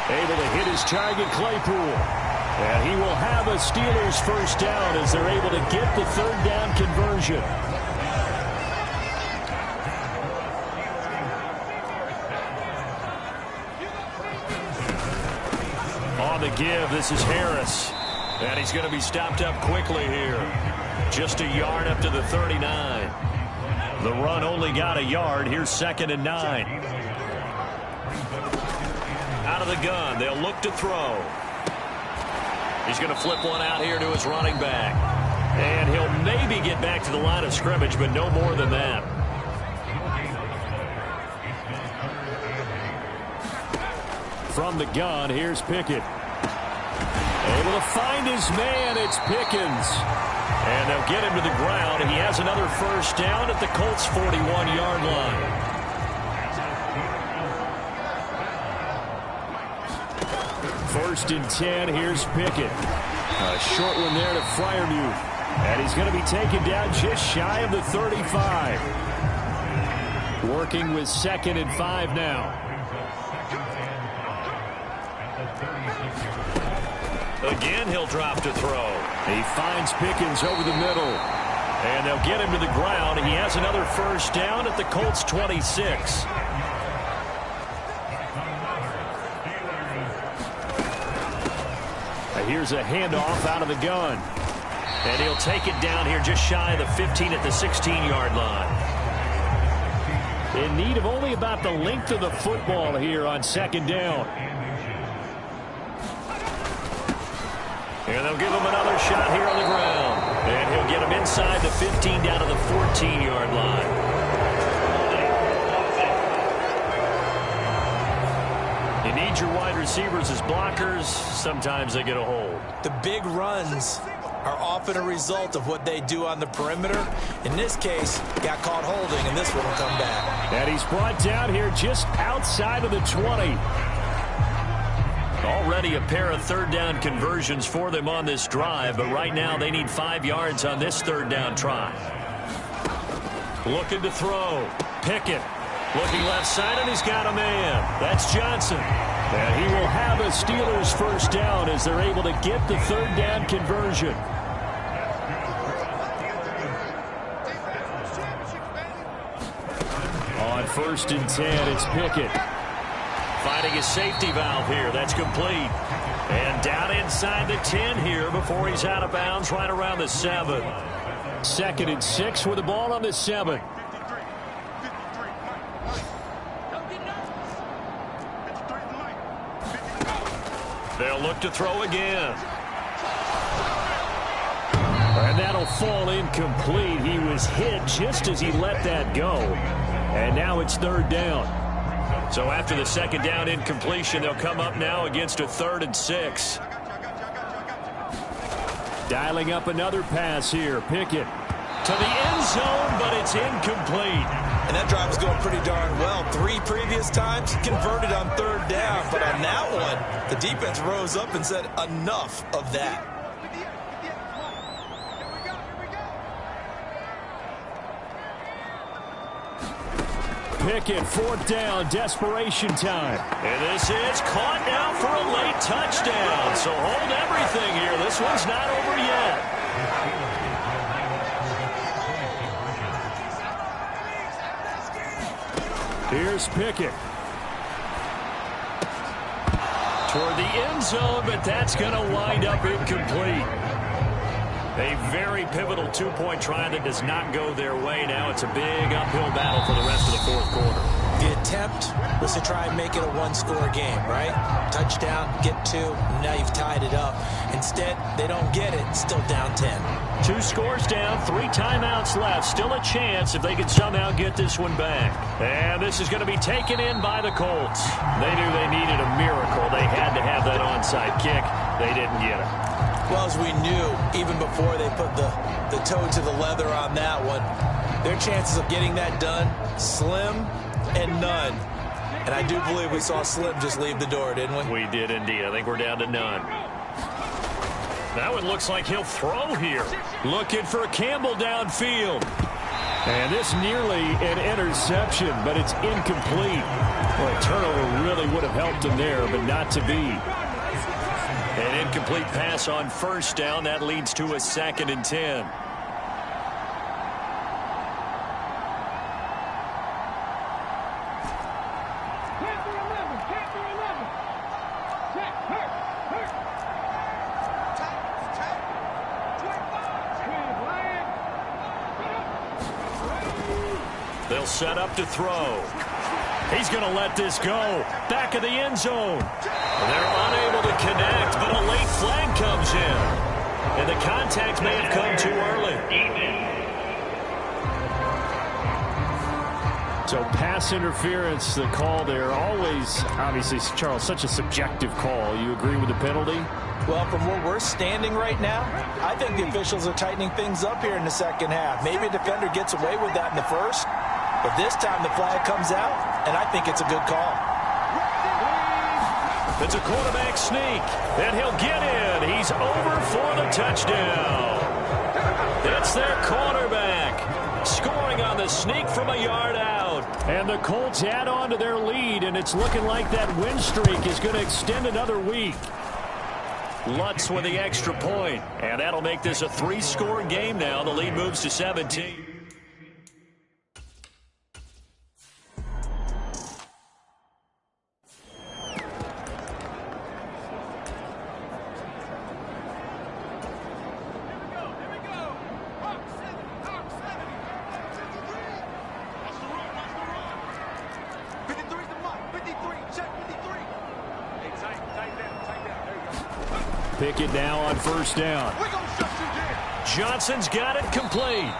Able to hit his target, Claypool. And he will have a Steelers first down as they're able to get the third down conversion. On the give, this is Harris. And he's going to be stopped up quickly here. Just a yard up to the 39. The run only got a yard. Here's 2nd and 9. Out of the gun, they'll look to throw. He's going to flip one out here to his running back. And he'll maybe get back to the line of scrimmage, but no more than that. From the gun, here's Pickett. Able to find his man, it's Pickens. And they'll get him to the ground. He has another first down at the Colts' 41-yard line. First and 10, here's Pickett. A short one there to Freiermuth. And he's going to be taken down just shy of the 35. Working with 2nd and 5 now. Again, he'll drop to throw. He finds Pickens over the middle. And they'll get him to the ground. He has another first down at the Colts' 26. Here's a handoff out of the gun. And he'll take it down here just shy of the 15 at the 16-yard line. In need of only about the length of the football here on second down. And they'll give him another shot here on the ground. And he'll get him inside the 15 down to the 14-yard line. You need your wide receivers as blockers. Sometimes they get a hold. The big runs are often a result of what they do on the perimeter. In this case, got caught holding, and this one will come back. And he's brought down here just outside of the 20. Already a pair of third down conversions for them on this drive, but right now they need 5 yards on this third down try. Looking to throw. Pickett looking left side, and he's got a man. That's Johnson. And he will have a Steelers first down as they're able to get the third down conversion. On 1st and 10, it's Pickett. Finding a safety valve here. That's complete. And down inside the 10 here before he's out of bounds right around the 7. 2nd and 6 with the ball on the 7. They'll look to throw again. And that'll fall incomplete. He was hit just as he let that go. And now it's third down. So after the second down incompletion, they'll come up now against a 3rd and 6. Dialing up another pass here. Pickett to the end zone, but it's incomplete. And that drive was going pretty darn well. 3 previous times, converted on third down. But on that one, the defense rose up and said, enough of that. Pickett, 4th down, desperation time. And this is caught now for a late touchdown. So hold everything here. This one's not over yet. Here's Pickett. Toward the end zone, but that's going to wind up incomplete. A very pivotal 2-point try that does not go their way. Now it's a big uphill battle for the rest of the 4th quarter. The attempt was to try and make it a 1-score game, right? Touchdown, get 2, now you've tied it up. Instead, they don't get it, still down 10. 2 scores down, 3 timeouts left. Still a chance if they can somehow get this one back. And this is going to be taken in by the Colts. They knew they needed a miracle. They had to have that onside kick. They didn't get it. Well, as we knew, even before they put the toe to the leather on that one, their chances of getting that done, slim and none. And I do believe we saw Slim just leave the door, didn't we? We did indeed. I think we're down to none. That one looks like he'll throw here. Looking for Campbell downfield. And this nearly an interception, but it's incomplete. Well, a turnover really would have helped him there, but not to be. An incomplete pass on 1st down. That leads to a 2nd and 10. They'll set up to throw. He's going to let this go. Back of the end zone. They're unable to connect, but a late flag comes in. And the contact may have come too early. So pass interference, the call there. Always, obviously, Charles, such a subjective call. You agree with the penalty? Well, from where we're standing right now, I think the officials are tightening things up here in the second half. Maybe a defender gets away with that in the first, but this time the flag comes out, and I think it's a good call. It's a quarterback sneak, and he'll get in. He's over for the touchdown. It's their quarterback scoring on the sneak from a yard out. And the Colts add on to their lead, and it's looking like that win streak is going to extend another week. Lutz with the extra point, and that'll make this a 3-score game now. The lead moves to 17. Pickett now on first down. Johnson's got it complete.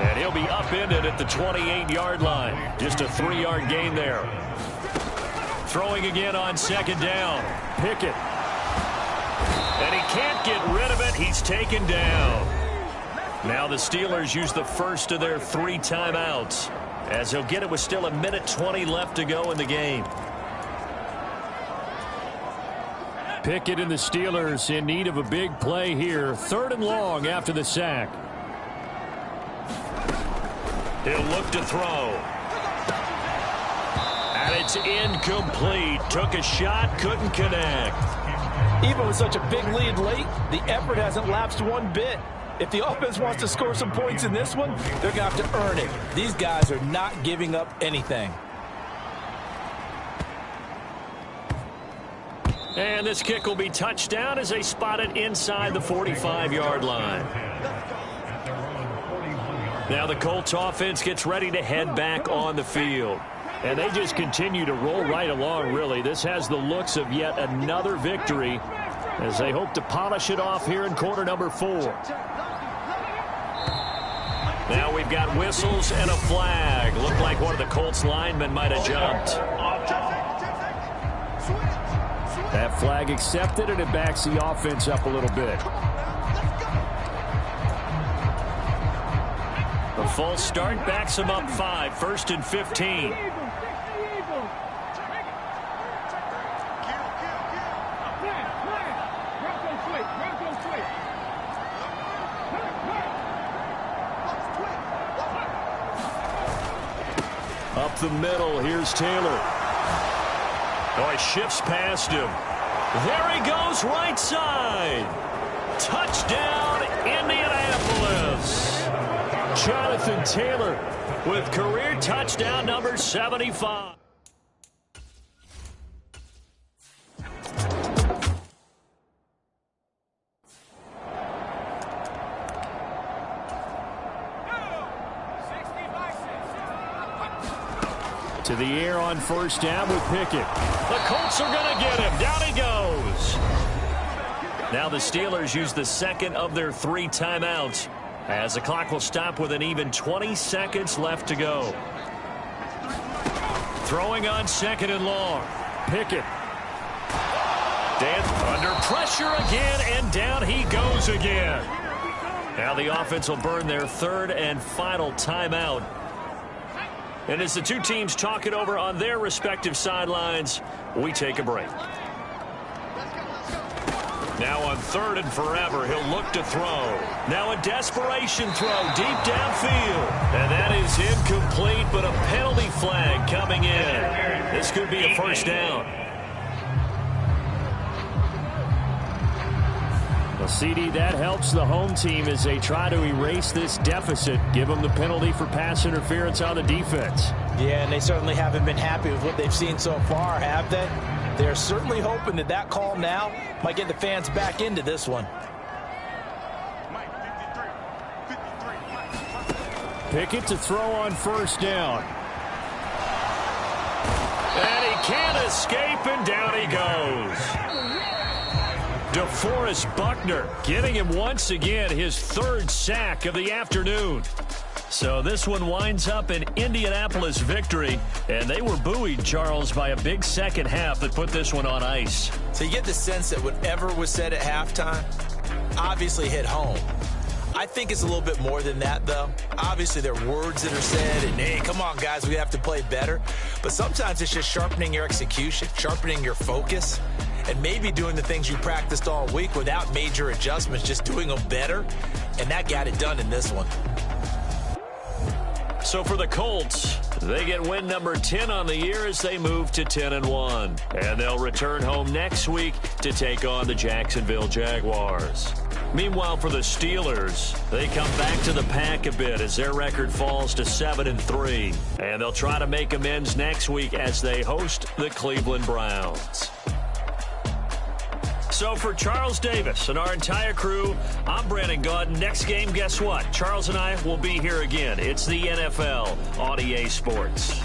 And he'll be upended at the 28-yard line. Just a 3-yard gain there. Throwing again on second down. Pickett. And he can't get rid of it. He's taken down. Now the Steelers use the first of their 3 timeouts, as they'll get it with still 1:20 left to go in the game. Pickett and the Steelers in need of a big play here. 3rd and long after the sack. He'll look to throw. And it's incomplete. Took a shot, couldn't connect. Even with such a big lead late, the effort hasn't lapsed one bit. If the offense wants to score some points in this one, they're going to have to earn it. These guys are not giving up anything. And this kick will be touchdown as they spot it inside the 45-yard line. Now the Colts offense gets ready to head back on the field. And they just continue to roll right along, really. This has the looks of yet another victory as they hope to polish it off here in quarter number 4. Now we've got whistles and a flag. Looked like one of the Colts linemen might have jumped. That flag accepted, and it backs the offense up a little bit. The false start backs him up 5, 1st and 15. Up the middle, here's Taylor. Oh, he shifts past him. There he goes, right side. Touchdown, Indianapolis. Jonathan Taylor with career touchdown number 75. To the air on first down with Pickett. The Colts are going to get him. Down he goes. Now the Steelers use the second of their 3 timeouts, as the clock will stop with an even 20 seconds left to go. Throwing on 2nd and long. Pickett. Dan under pressure again, and down he goes again. Now the offense will burn their 3rd and final timeout. And as the 2 teams talk it over on their respective sidelines, we take a break. Now on 3rd and forever, he'll look to throw. Now a desperation throw deep downfield. And that is incomplete, but a penalty flag coming in. This could be a first down. Well, CD, that helps the home team as they try to erase this deficit. Give them the penalty for pass interference on the defense. Yeah, and they certainly haven't been happy with what they've seen so far, have they? They're certainly hoping that that call now might get the fans back into this one. Pickett to throw on first down. And he can't escape, and down he goes. DeForest Buckner getting him once again his 3rd sack of the afternoon. So this one winds up an Indianapolis victory, and they were buoyed, Charles, by a big second half that put this one on ice. So you get the sense that whatever was said at halftime obviously hit home. I think it's a little bit more than that, though. Obviously, there are words that are said, and, hey, come on, guys, we have to play better. But sometimes it's just sharpening your execution, sharpening your focus, and maybe doing the things you practiced all week without major adjustments, just doing them better, and that got it done in this one. So for the Colts, they get win number 10 on the year as they move to 10-1. And they'll return home next week to take on the Jacksonville Jaguars. Meanwhile, for the Steelers, they come back to the pack a bit as their record falls to 7-3. And they'll try to make amends next week as they host the Cleveland Browns. So for Charles Davis and our entire crew, I'm Brandon Gaudin. Next game, guess what? Charles and I will be here again. It's the NFL on EA Sports.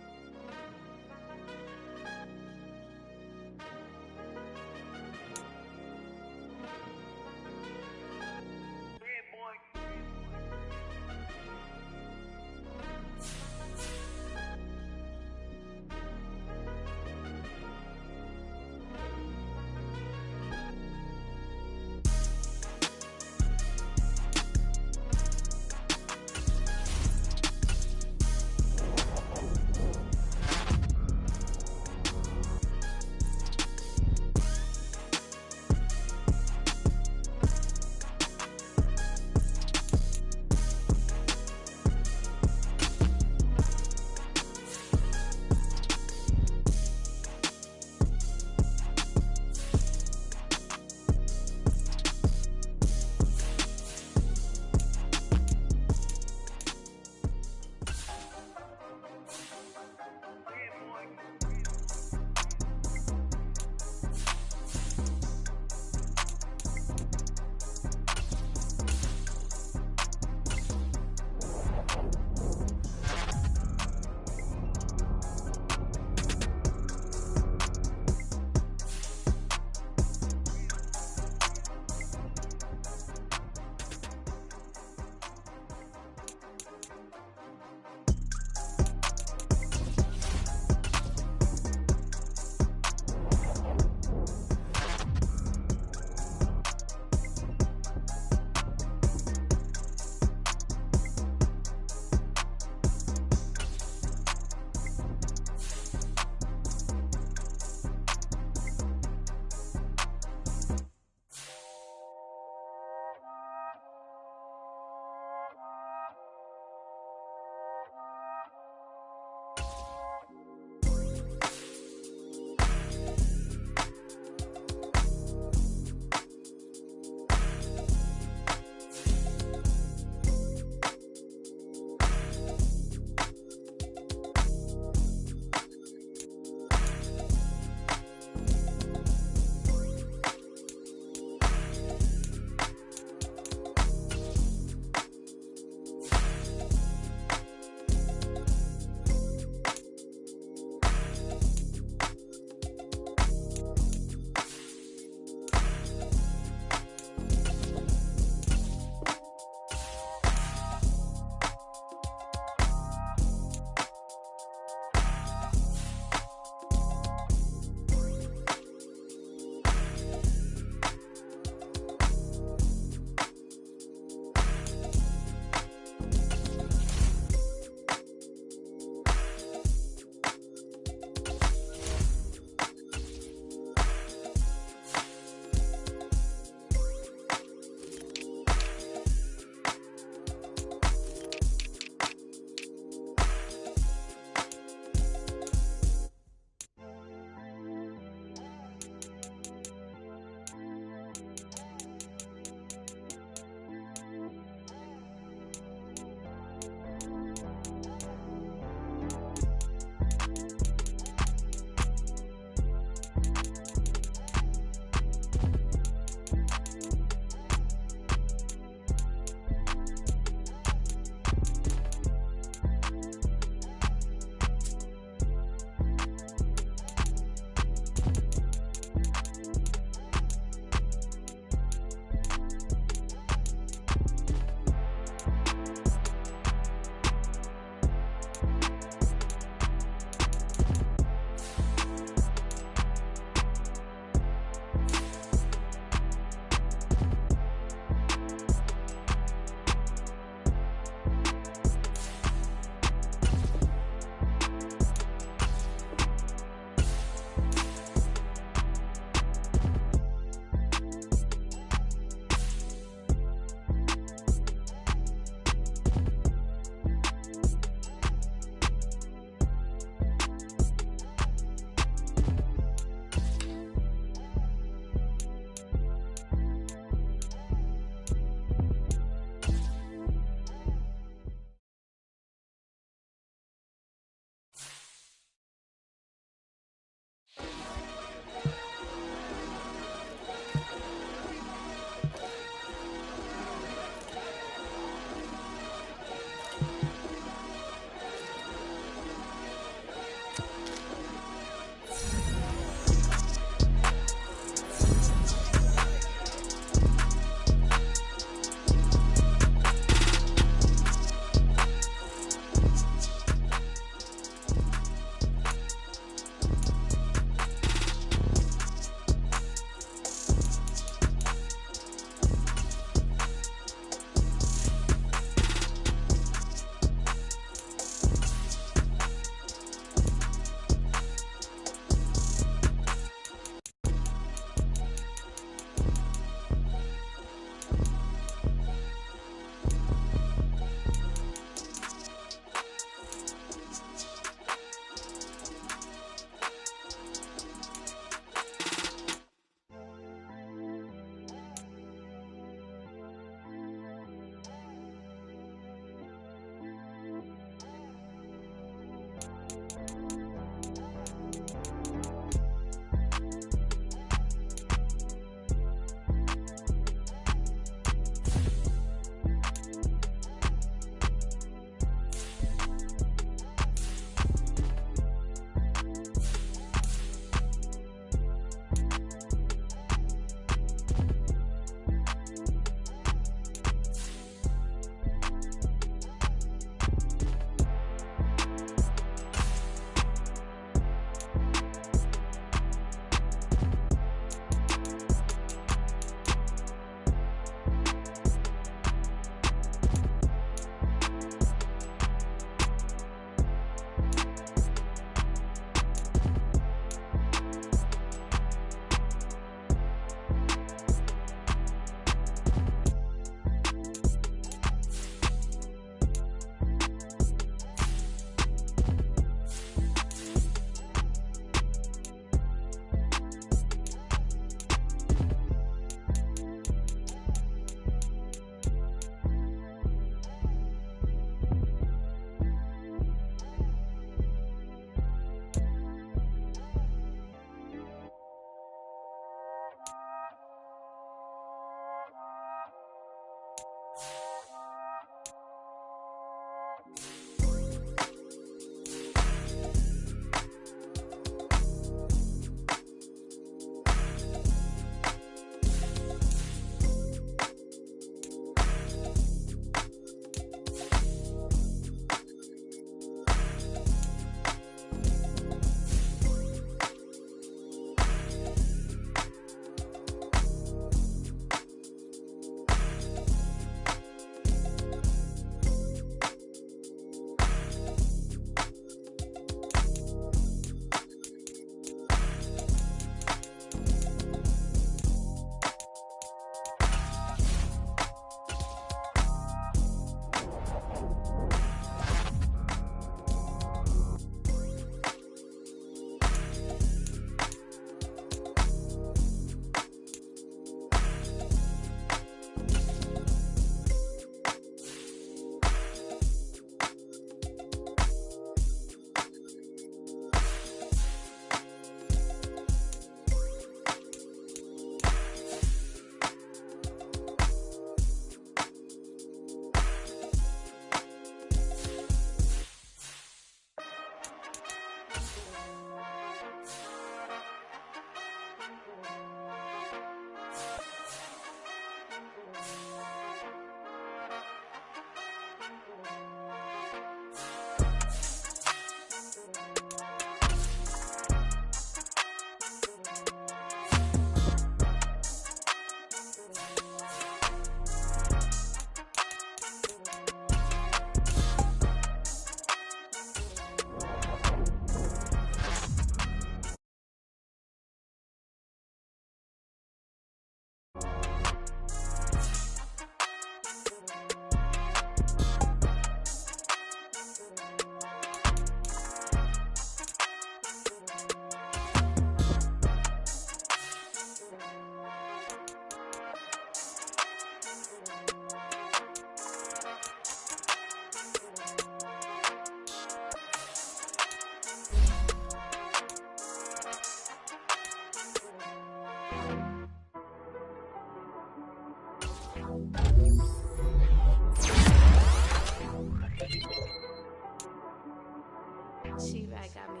She-Bag got me.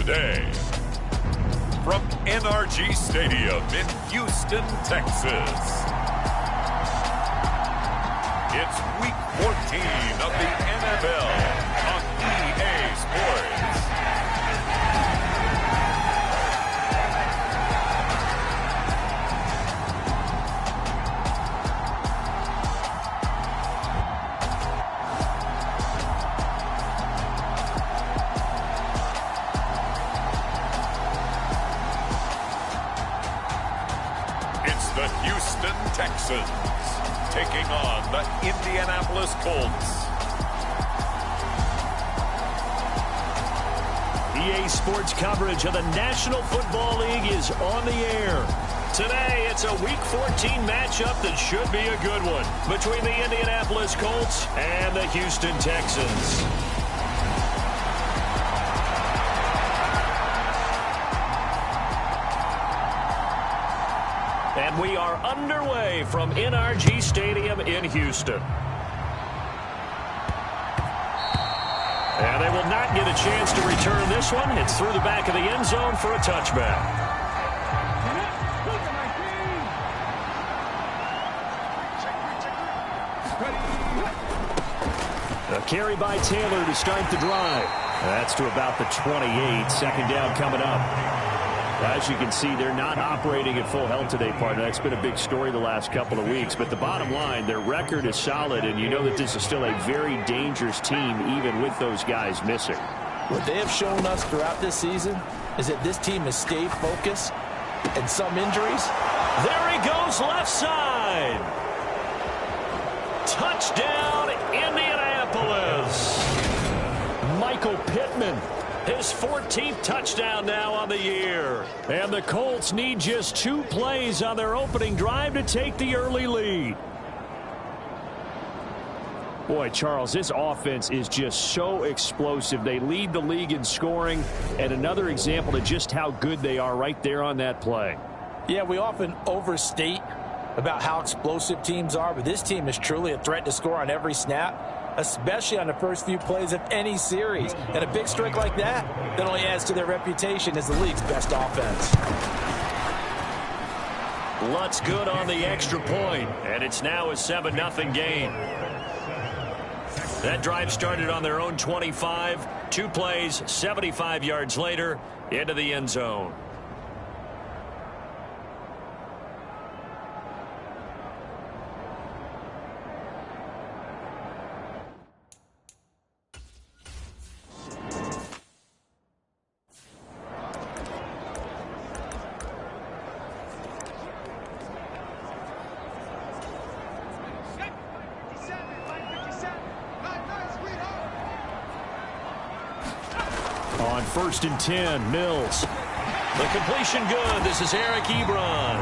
Today, from NRG Stadium in Houston, Texas, it's Week 14 of the NFL on EA Sports. The Houston Texans taking on the Indianapolis Colts. EA Sports coverage of the National Football League is on the air. Today, it's a Week 14 matchup that should be a good one between the Indianapolis Colts and the Houston Texans. And we are underway from NRG Stadium in Houston. And they will not get a chance to return this one. It's through the back of the end zone for a touchback. carry by Taylor to start the drive. That's to about the 28. Second down coming up. As you can see, they're not operating at full health today, partner. That's been a big story the last couple of weeks. But the bottom line, their record is solid, and you know that this is still a very dangerous team, even with those guys missing. What they have shown us throughout this season is that this team has stayed focused, and some injuries. There he goes, left side. Touchdown, Indianapolis. Michael Pittman, his 14th touchdown now on the year. And the Colts need just 2 plays on their opening drive to take the early lead. Boy, Charles, this offense is just so explosive. They lead the league in scoring, and another example of just how good they are right there on that play. Yeah, we often overstate about how explosive teams are, but this team is truly a threat to score on every snap, especially on the first few plays of any series. And a big streak like that only adds to their reputation as the league's best offense. Lutz good on the extra point, and it's now a 7-0 game. That drive started on their own 25. 2 plays, 75 yards later, into the end zone. On 1st and 10, Mills. The completion good. This is Eric Ebron.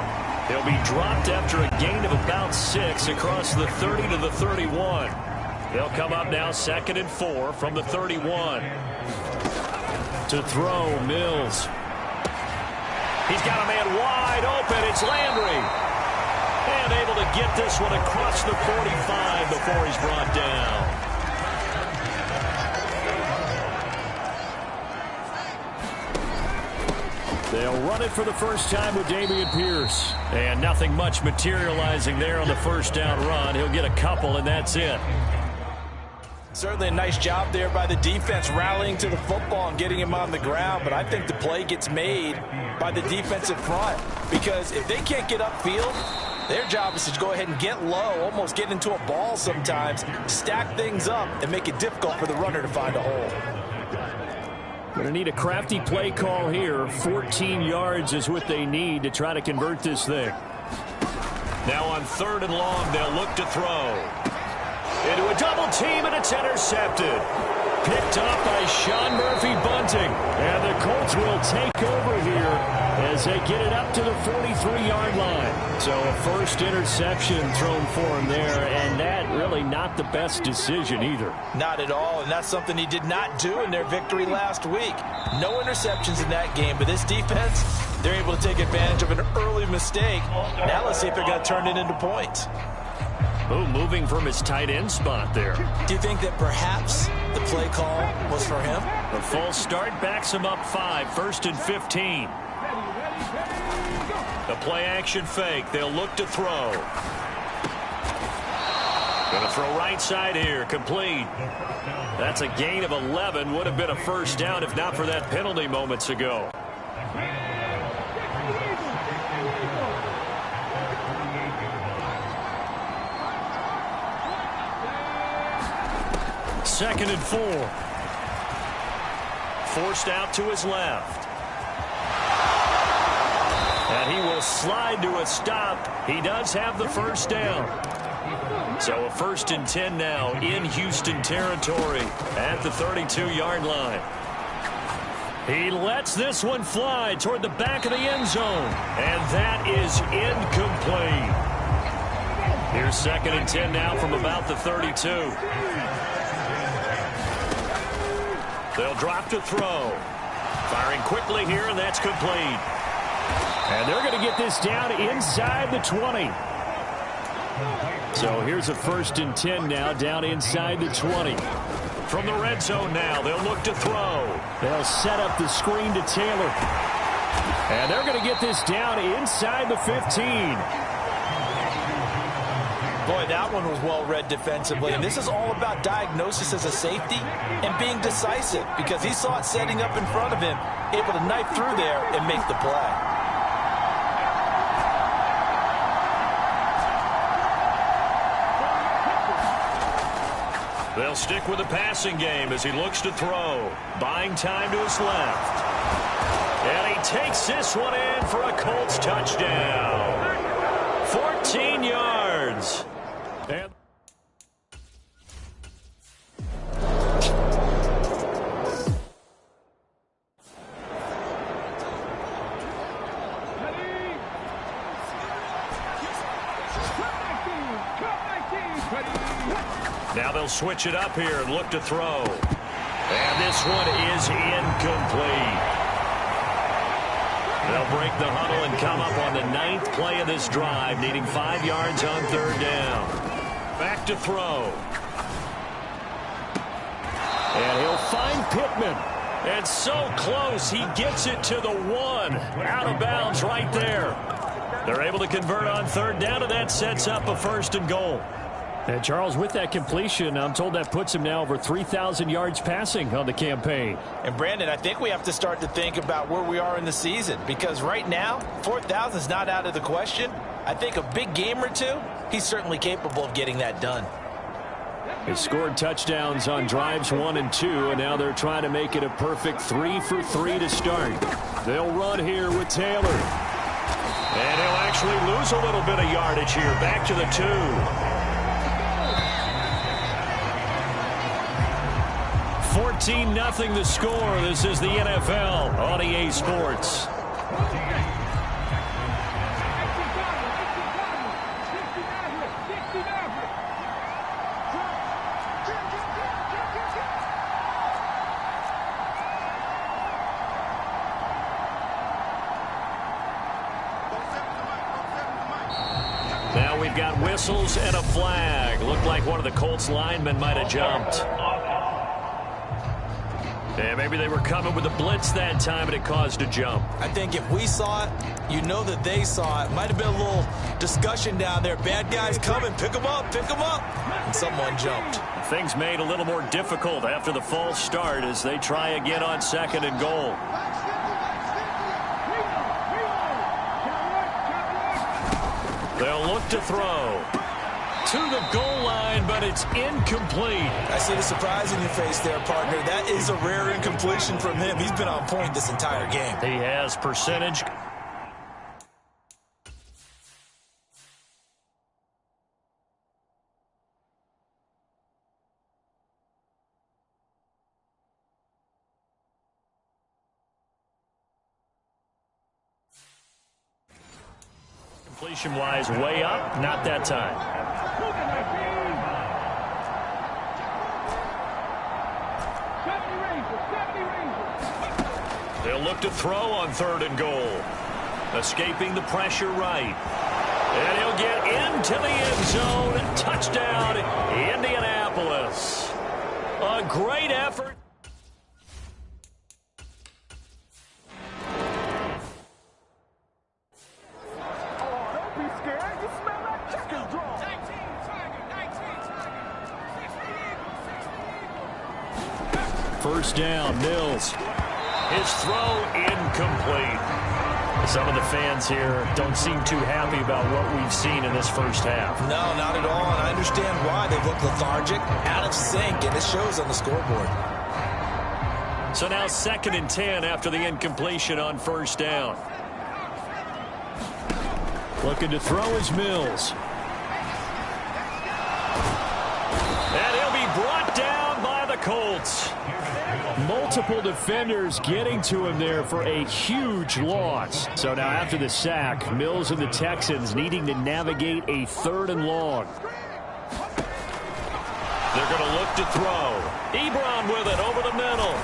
He'll be dropped after a gain of about 6 across the 30 to the 31. He'll come up now 2nd and 4 from the 31. To throw, Mills. He's got a man wide open. It's Landry. And able to get this one across the 45 before he's brought down. They'll run it for the first time with Dameon Pierce. And nothing much materializing there on the first down run. He'll get a couple, and that's it. Certainly a nice job there by the defense rallying to the football and getting him on the ground. But I think the play gets made by the defensive front. Because if they can't get upfield, their job is to go ahead and get low, almost get into a ball sometimes, stack things up, and make it difficult for the runner to find a hole. Going to need a crafty play call here. 14 yards is what they need to try to convert this thing. Now on 3rd and long, they'll look to throw. Into a double team, and it's intercepted. Picked off by Sean Murphy-Bunting. And the Colts will take over here as they get it up to the 43-yard line. So a first interception thrown for him there, and that really not the best decision either. Not at all, and that's something he did not do in their victory last week. No interceptions in that game, but this defense, they're able to take advantage of an early mistake. Now let's see if they're going to turn it into points. Oh, moving from his tight end spot there. Do you think that perhaps the play call was for him? The false start backs him up 5, 1st and 15. The play action fake. They'll look to throw. Going to throw right side here. Complete. That's a gain of 11. Would have been a first down if not for that penalty moments ago. Second and 4. Forced out to his left. And he will slide to a stop. He does have the first down. So a 1st and 10 now in Houston territory at the 32-yard line. He lets this one fly toward the back of the end zone. And that is incomplete. Here's 2nd and 10 now from about the 32. They'll drop to throw. Firing quickly here, and that's complete. And they're going to get this down inside the 20. So here's a 1st and 10 now down inside the 20. From the red zone now, they'll look to throw. They'll set up the screen to Taylor. And they're going to get this down inside the 15. Boy, that one was well read defensively. And this is all about diagnosis as a safety and being decisive, because he saw it setting up in front of him, able to knife through there and make the play. They'll stick with the passing game as he looks to throw. Buying time to his left. And he takes this one in for a Colts touchdown. 14 yards. And now they'll switch it up here and look to throw. And this one is incomplete. They'll break the huddle and come up on the 9th play of this drive, needing 5 yards on 3rd down. Back to throw. And he'll find Pittman. And so close, he gets it to the 1. Out of bounds right there. They're able to convert on 3rd down, and that sets up a 1st and goal. And Charles, with that completion, I'm told that puts him now over 3,000 yards passing on the campaign. And Brandon, I think we have to start to think about where we are in the season, because right now, 4,000 is not out of the question. I think a big game or two, he's certainly capable of getting that done. They scored touchdowns on drives 1 and 2, and now they're trying to make it a perfect 3 for 3 to start. They'll run here with Taylor. And he'll actually lose a little bit of yardage here, back to the 2. 14-0 the score. This is the NFL on EA Sports. Now we've got whistles and a flag. Looked like one of the Colts linemen might have jumped. Yeah, maybe they were coming with a blitz that time and it caused a jump. I think if we saw it, you know that they saw it. Might have been a little discussion down there. Bad guys coming, pick them up, and someone jumped. Things made a little more difficult after the false start as they try again on 2nd and goal. They'll look to throw. To the goal line, but it's incomplete. I see the surprise in your face there, partner. That is a rare incompletion from him. He's been on point this entire game. He has percentage. Completion-wise, way up. Not that time. They'll look to throw on 3rd and goal. Escaping the pressure right. And he'll get into the end zone. Touchdown, Indianapolis. A great effort. First down, Mills. His throw incomplete. Some of the fans here don't seem too happy about what we've seen in this first half. No, not at all, and I understand why. They've looked lethargic, out of sync, and it shows on the scoreboard. So now 2nd and 10 after the incompletion on 1st down. Looking to throw is Mills. And he'll be brought down by the Colts. Multiple defenders getting to him there for a huge loss. So now after the sack, Mills and the Texans needing to navigate a 3rd and long. They're going to look to throw. Ebron with it over the middle.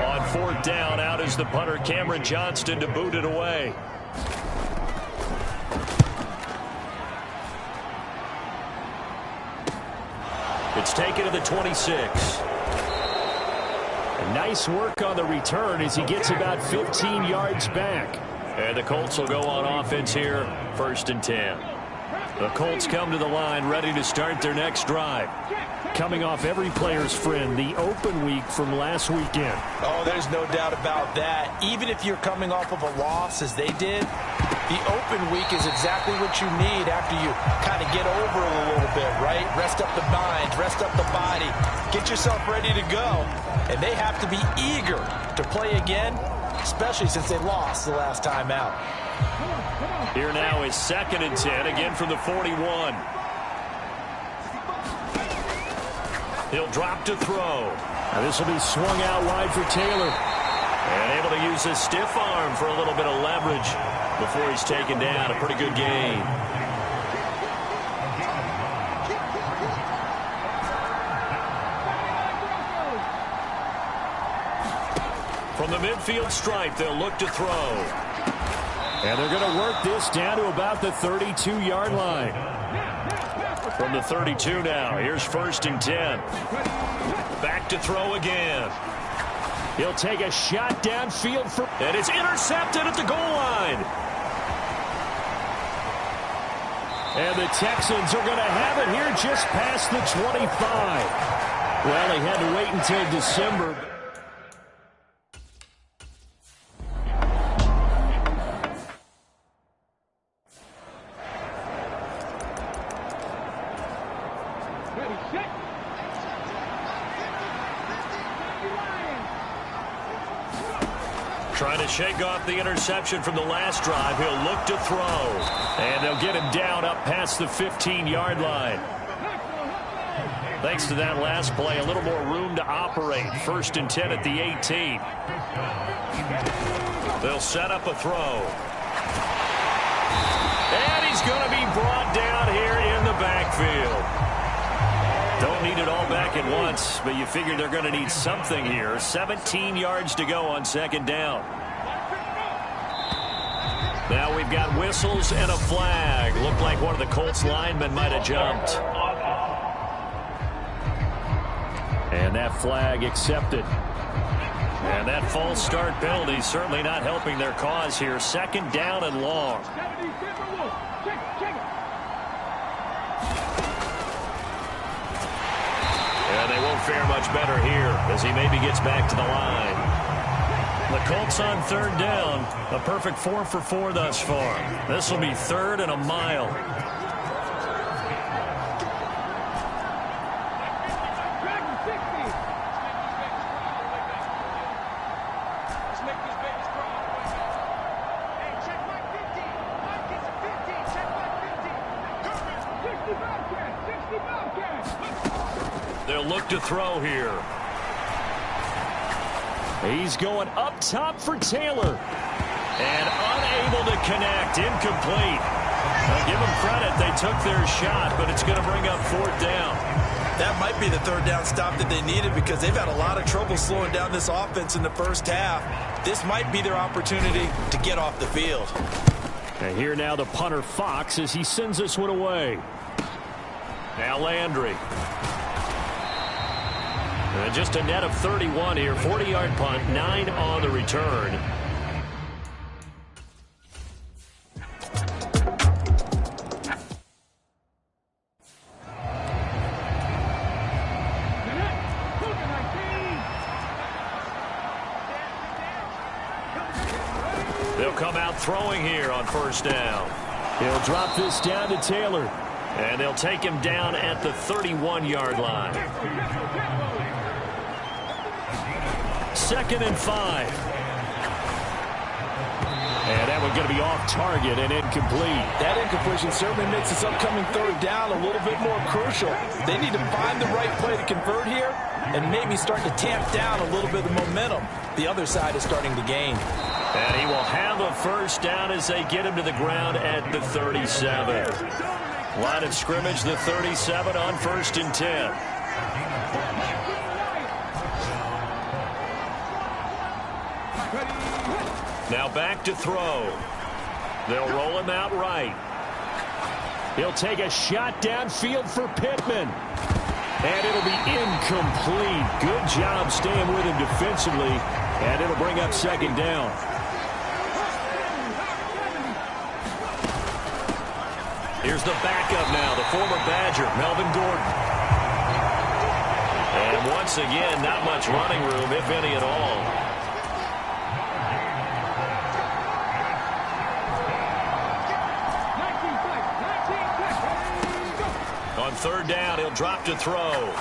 On 4th down, out is the punter, Cameron Johnston, to boot it away. It's taken to the 26. Nice work on the return as he gets about 15 yards back. And the Colts will go on offense here, 1st and 10. The Colts come to the line ready to start their next drive. Coming off every player's friend, the open week from last weekend. Oh, there's no doubt about that. Even if you're coming off of a loss as they did, the open week is exactly what you need after you kind of get over it a little bit, right? Rest up the mind, rest up the body, get yourself ready to go. And they have to be eager to play again, especially since they lost the last time out. Here now is 2nd and 10, again from the 41. He'll drop to throw. Now this will be swung out wide for Taylor. And able to use his stiff arm for a little bit of leverage before he's taken down. A pretty good gain. From the midfield stripe, they'll look to throw. And they're going to work this down to about the 32-yard line. From the 32 now, here's 1st and 10. Back to throw again. He'll take a shot downfield and it's intercepted at the goal line. And the Texans are going to have it here just past the 25. Well, they had to wait until December. Trying to shake off the interception from the last drive. He'll look to throw. And they'll get him down up past the 15-yard line. Thanks to that last play, a little more room to operate. 1st and 10 at the 18. They'll set up a throw. And he's going to be brought down here in the backfield. Don't need it all back at once, but you figure they're going to need something here. 17 yards to go on 2nd down. Now we've got whistles and a flag. Looked like one of the Colts linemen might have jumped. And that flag accepted. And that false start penalty certainly not helping their cause here. 2nd down and long. And they won't fare much better here as he maybe gets back to the line. The Colts on 3rd down. A perfect 4 for 4 thus far. This will be 3rd and a mile. They'll look to throw here. He's going up top for Taylor. And unable to connect. Incomplete. I'll give them credit. They took their shot, but it's going to bring up 4th down. That might be the 3rd down stop that they needed because they've had a lot of trouble slowing down this offense in the first half. This might be their opportunity to get off the field. And here now the punter Fox as he sends this one away. Now Landry. And just a net of 31 here. 40-yard punt, 9 on the return. They'll come out throwing here on 1st down. He'll drop this down to Taylor. And they'll take him down at the 31-yard line. 2nd and 5. And that one's going to be off target and incomplete. That incompletion certainly makes this upcoming 3rd down a little bit more crucial. They need to find the right play to convert here and maybe start to tamp down a little bit of momentum. The other side is starting to gain. And he will have a 1st down as they get him to the ground at the 37. Line of scrimmage, the 37 on 1st and 10. Now back to throw. They'll roll him out right. He'll take a shot downfield for Pittman. And it'll be incomplete. Good job staying with him defensively. And it'll bring up 2nd down. Here's the backup now, the former Badger, Melvin Gordon. And once again, not much running room, if any at all. On third down, he'll drop to throw.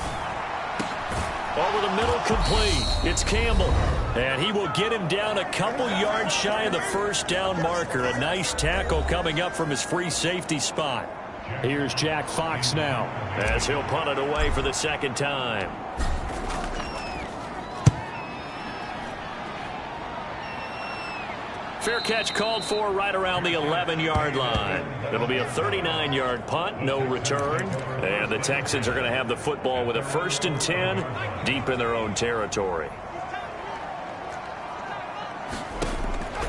Over the middle, complete. It's Campbell. And he will get him down a couple yards shy of the first down marker. A nice tackle coming up from his free safety spot. Here's Jack Fox now, as he'll punt it away for the second time. Fair catch called for right around the 11-yard line. It'll be a 39-yard punt, no return. And the Texans are going to have the football with a 1st and 10 deep in their own territory.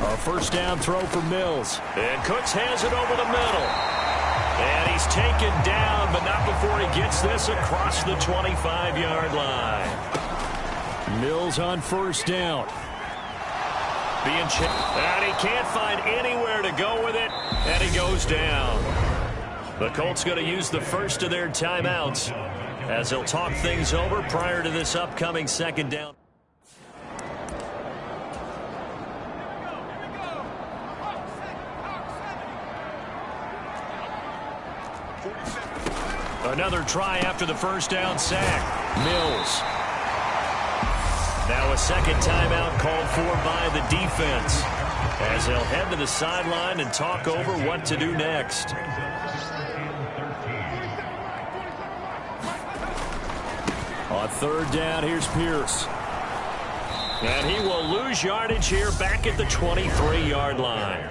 A first down throw for Mills. And Cooks has it over the middle. And he's taken down, but not before he gets this across the 25-yard line. Mills on first down. And he can't find anywhere to go with it, and he goes down. The Colts going to use the first of their timeouts as they'll talk things over prior to this upcoming second down. Another try after the first down sack. Mills. Now a second timeout called for by the defense as they'll head to the sideline and talk over what to do next. On third down, here's Pierce. And he will lose yardage here back at the 23-yard line.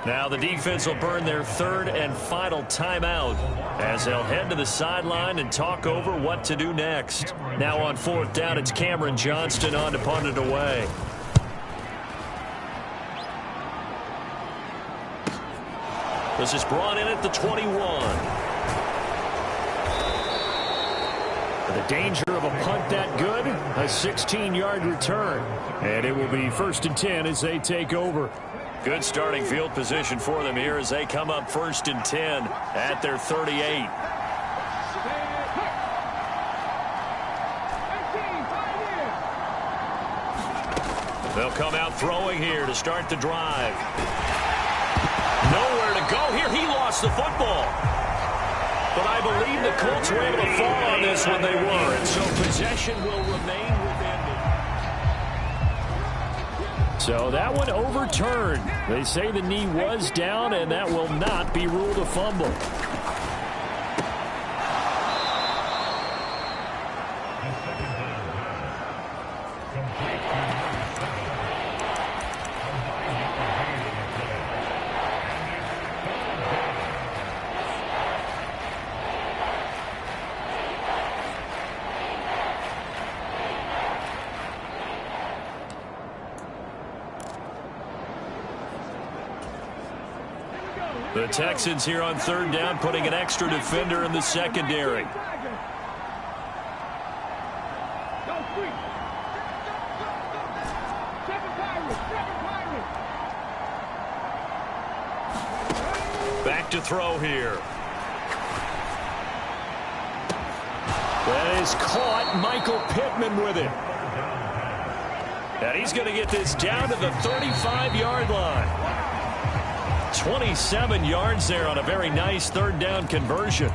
Now the defense will burn their third and final timeout as they'll head to the sideline and talk over what to do next. Now on fourth down, it's Cameron Johnston on to punt it away. This is brought in at the 21. The danger of a punt that good, a 16-yard return. And it will be 1st and 10 as they take over. Good starting field position for them here as they come up 1st and 10 at their 38. They'll come out throwing here to start the drive. Nowhere to go here. He lost the football. But I believe the Colts were able to fall on this when they were, and so possession will remain within them. So that one overturned. They say the knee was down, and that will not be ruled a fumble. The Texans here on third down, putting an extra defender in the secondary. Back to throw here. That is caught. Michael Pittman with it. And he's going to get this down to the 35-yard line. 27 yards there on a very nice third down conversion.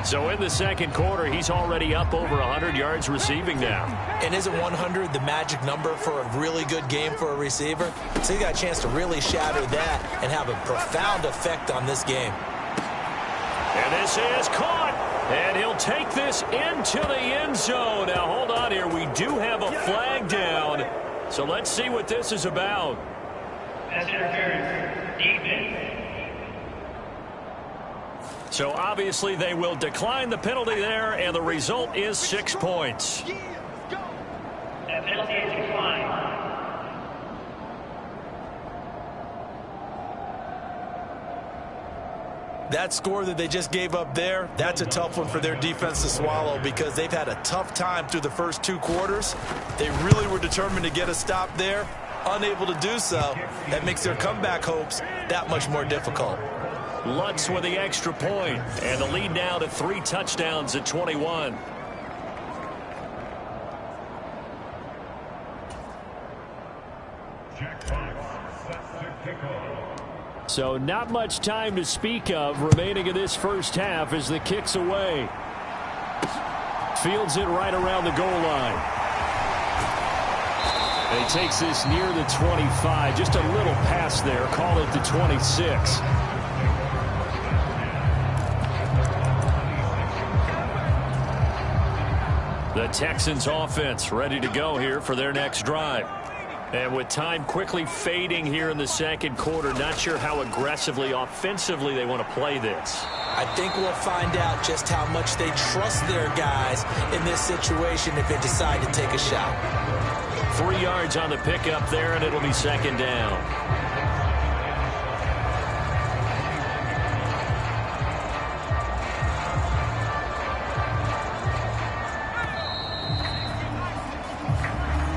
So in the second quarter, he's already up over 100 yards receiving now. And isn't 100 the magic number for a really good game for a receiver? So he got a chance to really shatter that and have a profound effect on this game. And this is caught. And he'll take this into the end zone. Now, hold on here. We do have a flag down. So let's see what this is about. Pass interference. Defense. So obviously they will decline the penalty there, and the result is 6 points. That penalty is declined. That score that they just gave up there, that's a tough one for their defense to swallow because they've had a tough time through the first 2 quarters. They really were determined to get a stop there. Unable to do so, that makes their comeback hopes that much more difficult. Lutz with the extra point, and the lead now to 3 touchdowns at 21. So not much time to speak of remaining in this first half as the kick's away. Fields it right around the goal line. And he takes this near the 25. Just a little pass there. Call it the 26. The Texans offense ready to go here for their next drive. And with time quickly fading here in the second quarter, not sure how aggressively, offensively they want to play this. I think we'll find out just how much they trust their guys in this situation if they decide to take a shot. 3 yards on the pickup there, and it'll be second down.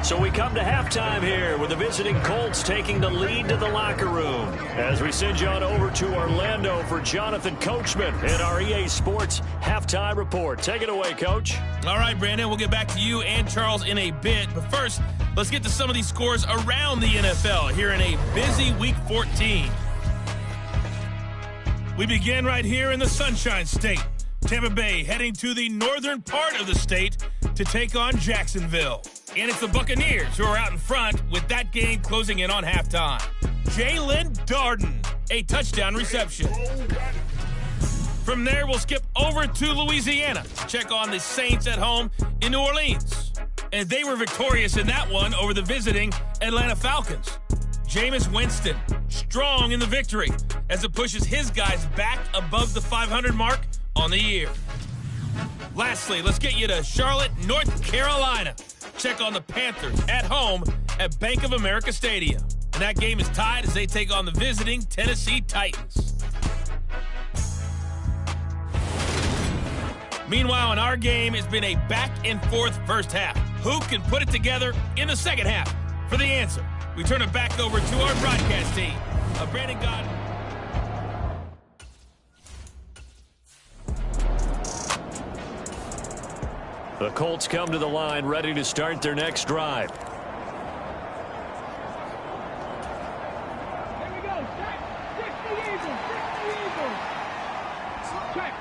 So we come to halftime here with the visiting Colts taking the lead to the locker room. As we send you on over to Orlando for Jonathan Coachman in our EA Sports Halftime Report. Take it away, Coach. All right, Brandon, we'll get back to you and Charles in a bit. But first, let's get to some of these scores around the NFL here in a busy Week 14. We begin right here in the Sunshine State. Tampa Bay heading to the northern part of the state to take on Jacksonville. And it's the Buccaneers who are out in front with that game closing in on halftime. Jalen Darden, a touchdown reception. From there, we'll skip over to Louisiana to check on the Saints at home in New Orleans. And they were victorious in that one over the visiting Atlanta Falcons. Jameis Winston, strong in the victory as it pushes his guys back above the 500 mark on the year. Lastly, let's get you to Charlotte, North Carolina. Check on the Panthers at home at Bank of America Stadium. And that game is tied as they take on the visiting Tennessee Titans. Meanwhile, in our game, it's been a back-and-forth first half. Who can put it together in the second half? For the answer, we turn it back over to our broadcast team. Brandon Godden. The Colts come to the line ready to start their next drive. Here we go. Check the Eagles. Check.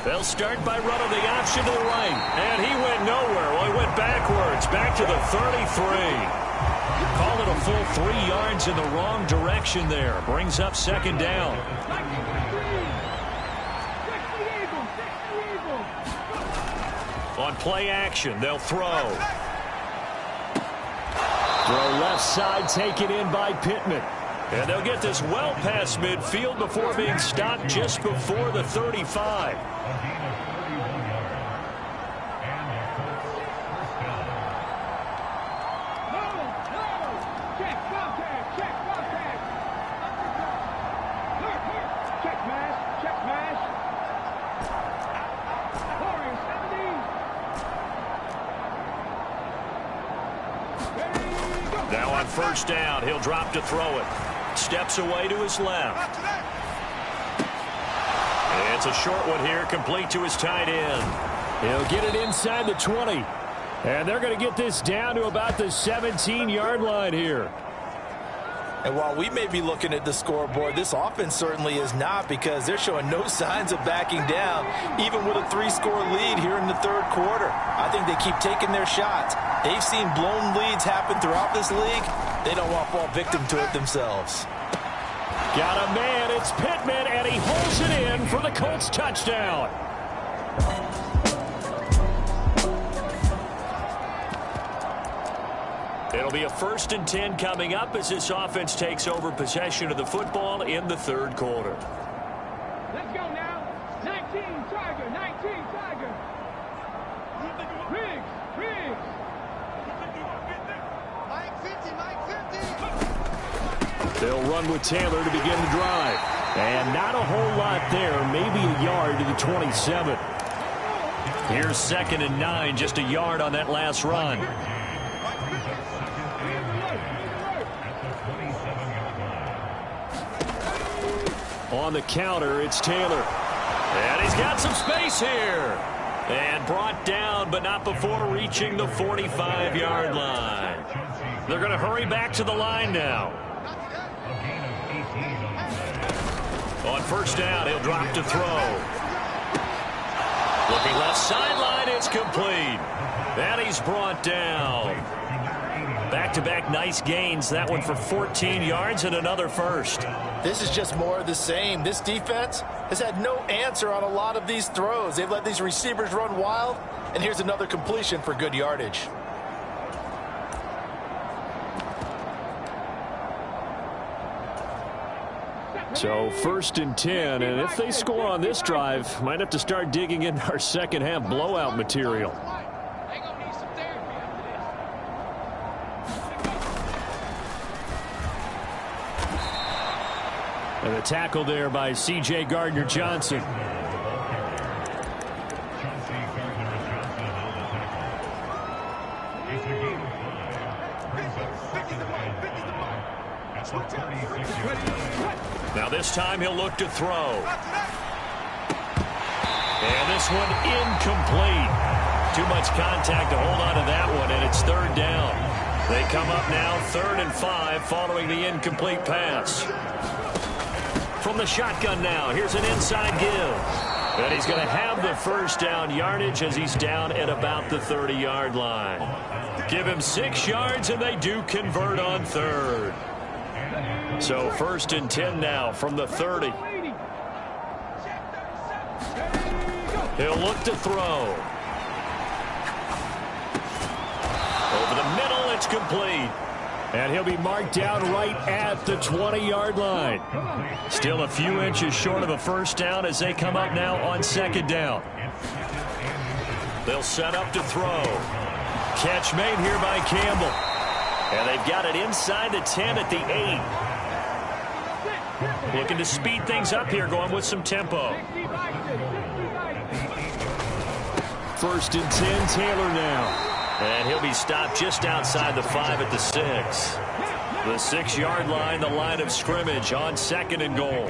They'll start by running the option to the right. And he went nowhere. Well, he went backwards, back to the 33. Call it a full 3 yards in the wrong direction there. Brings up second down. On play action, they'll throw. Throw left side, taken in by Pittman. And they'll get this well past midfield before being stopped just before the 35. Now on first down, he'll drop to throw it. Steps away to his left. It's a short one here, complete to his tight end. He'll get it inside the 20. And they're going to get this down to about the 17-yard line here. And while we may be looking at the scoreboard, this offense certainly is not, because they're showing no signs of backing down, even with a 3-score lead here in the third quarter. I think they keep taking their shots. They've seen blown leads happen throughout this league. They don't want to fall victim to it themselves. Got a man, it's Pittman, and he holds it in for the Colts touchdown. It'll be a 1st and 10 coming up as this offense takes over possession of the football in the third quarter. Let's go now. 19 Tiger. Riggs. Mike 50. They'll run with Taylor to begin the drive. And not a whole lot there, maybe a yard to the 27. Here's 2nd and 9, just a yard on that last run. On the counter, it's Taylor. And he's got some space here. And brought down, but not before reaching the 45-yard line. They're going to hurry back to the line now. On first down, he'll drop to throw. Looking left sideline, it's complete. And he's brought down. Back-to-back nice gains. That one for 14 yards and another first. This is just more of the same. This defense has had no answer on a lot of these throws. They've let these receivers run wild, and here's another completion for good yardage. So first and 10, and if they score on this drive, might have to start digging into our second half blowout material. And a tackle there by C.J. Gardner-Johnson. Now this time he'll look to throw. And this one incomplete. Too much contact to hold on to that one, and it's third down. They come up now 3rd and 5 following the incomplete pass. From the shotgun now, here's an inside give. And he's going to have the first down yardage as he's down at about the 30-yard line. Give him 6 yards, and they do convert on 3rd. So 1st and 10 now from the 30. He'll look to throw. Over the middle, it's complete. And he'll be marked down right at the 20-yard line. Still a few inches short of a first down as they come up now on 2nd down. They'll set up to throw. Catch made here by Campbell. And they've got it inside the 10 at the 8. Looking to speed things up here, going with some tempo. 1st and 10, Taylor now. And he'll be stopped just outside the 5 at the 6. The 6-yard line, the line of scrimmage on 2nd and goal.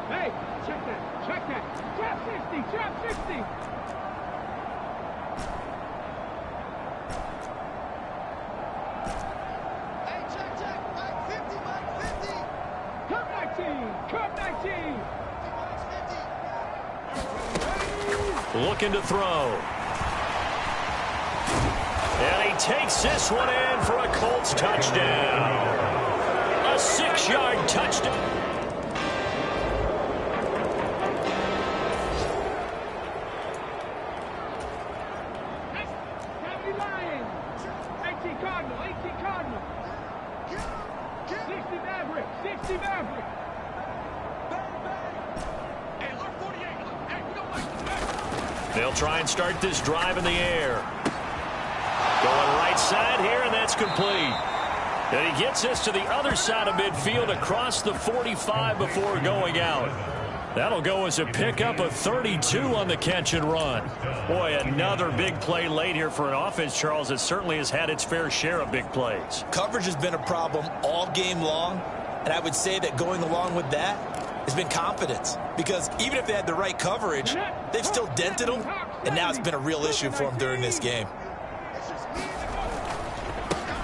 Hey, check that. Trap 60. Looking to throw. And he takes this one in for a Colts touchdown. A 6-yard touchdown. They'll try and start this drive in the air. Going right side here, and that's complete. And he gets this to the other side of midfield across the 45 before going out. That'll go as a pickup of 32 on the catch and run. Boy, another big play late here for an offense, Charles, that certainly has had its fair share of big plays. Coverage has been a problem all game long, and I would say that going along with that has been confidence, because even if they had the right coverage, they've still dented them, and now it's been a real issue for them during this game.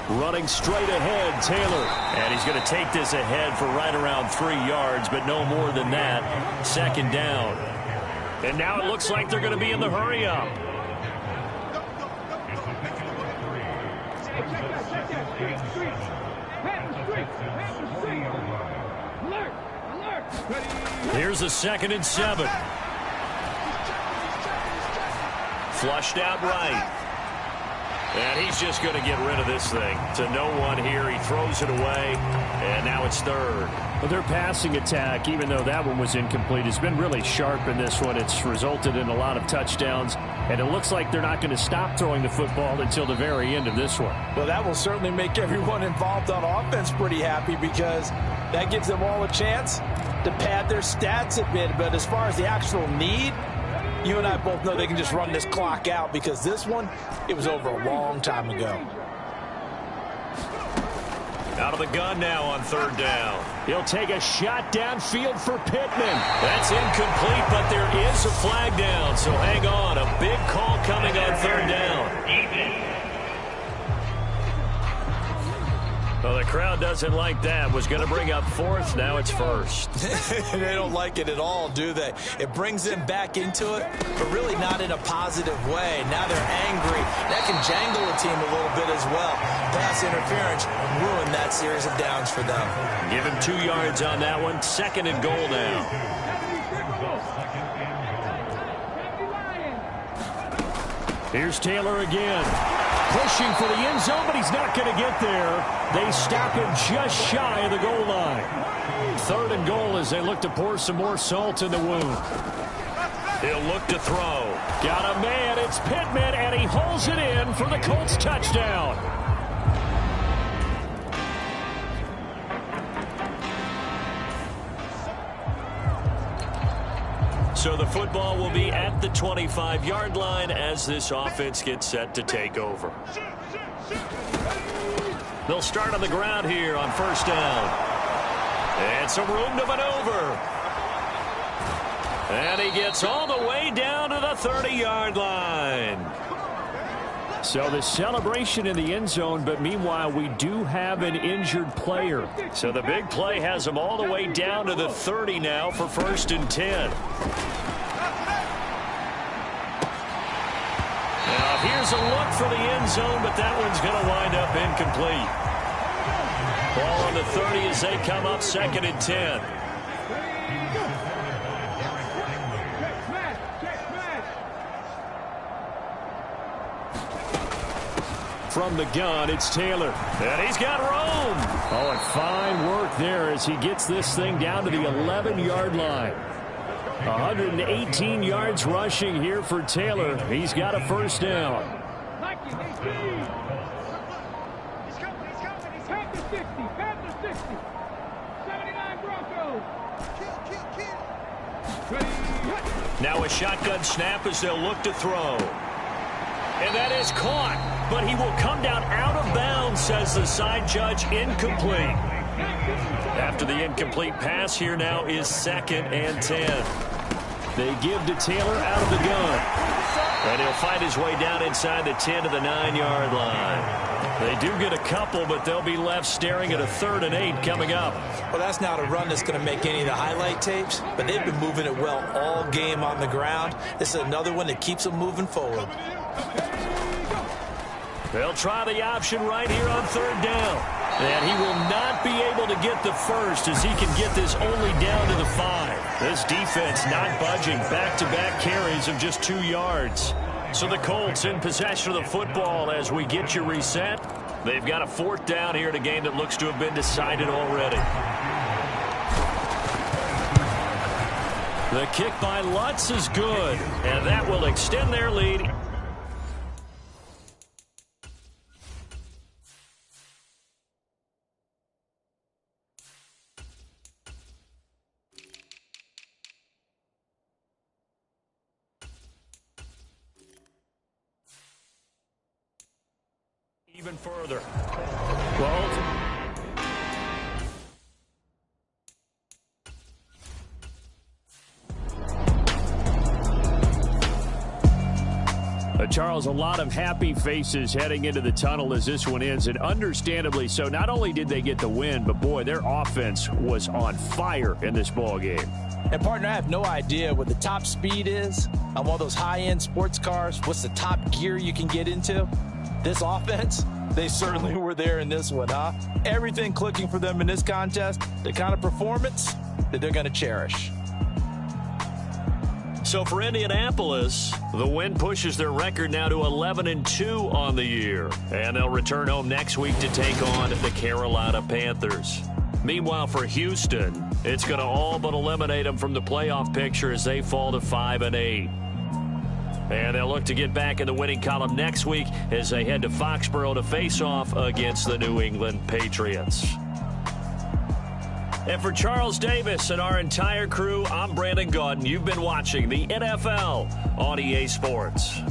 Running straight ahead, Taylor. And he's going to take this ahead for right around 3 yards, but no more than that. 2nd down. And now it looks like they're going to be in the hurry-up. Here's a 2nd and 7. Flushed out right. And he's just going to get rid of this thing. To no one here. He throws it away. And now it's 3rd. Well, their passing attack, even though that one was incomplete, has been really sharp in this one. It's resulted in a lot of touchdowns. And it looks like they're not going to stop throwing the football until the very end of this one. Well, that will certainly make everyone involved on offense pretty happy, because that gives them all a chance to pad their stats a bit. But as far as the actual need, You and I both know they can just run this clock out because this one, it was over a long time ago. Out of the gun now on third down. He'll take a shot downfield for Pittman. That's incomplete, but there is a flag down, so hang on. A big call coming on third down. Well, the crowd doesn't like that. Was going to bring up fourth. Now it's first. They don't like it at all, do they? It brings them back into it, but really not in a positive way. Now they're angry. That can jangle a team a little bit as well. Pass interference ruined that series of downs for them. Give him 2 yards on that one. Second and goal now. Here's Taylor again. Pushing for the end zone, but he's not going to get there. They stop him just shy of the goal line. Third and goal as they look to pour some more salt in the wound. He'll look to throw. Got a man. It's Pittman, and he holds it in for the Colts touchdown. So the football will be at the 25-yard line as this offense gets set to take over. They'll start on the ground here on first down. And some room to maneuver. And he gets all the way down to the 30-yard line. So the celebration in the end zone, but meanwhile we do have an injured player. So the big play has him all the way down to the 30 now for first and 10. Now here's a look for the end zone, but that one's going to wind up incomplete. Ball on the 30 as they come up second and 10. From the gun, it's Taylor. And he's got room. Oh, and fine work there as he gets this thing down to the 11-yard line. 118 yards rushing here for Taylor. He's got a first down. Now a shotgun snap as they'll look to throw. And that is caught, but he will come down out of bounds, says the side judge. Incomplete. After the incomplete pass, here now is second and 10. They give to Taylor out of the gun. And he'll find his way down inside the 10 to the 9-yard line. They do get a couple, but they'll be left staring at a 3rd and 8 coming up. Well, that's not a run that's going to make any of the highlight tapes, but they've been moving it well all game on the ground. This is another one that keeps them moving forward. They'll try the option right here on 3rd down. And he will not be able to get the first as he can get this only down to the 5. This defense not budging. Back-to-back carries of just 2 yards. So the Colts in possession of the football as we get you reset. They've got a 4th down here in a game that looks to have been decided already. The kick by Lutz is good, and that will extend their lead. Even further. Charles, a lot of happy faces heading into the tunnel as this one ends, and understandably so. Not only did they get the win, but boy, their offense was on fire in this ball game. And partner, I have no idea what the top speed is on one of those high-end sports cars. What's the top gear you can get into? This offense, they certainly were there in this one, huh? Everything clicking for them in this contest, the kind of performance that they're going to cherish. So for Indianapolis, the win pushes their record now to 11-2 on the year. And they'll return home next week to take on the Carolina Panthers. Meanwhile, for Houston, it's going to all but eliminate them from the playoff picture as they fall to 5-8. And they'll look to get back in the winning column next week as they head to Foxborough to face off against the New England Patriots. And for Charles Davis and our entire crew, I'm Brandon Gaudin. You've been watching the NFL on EA Sports.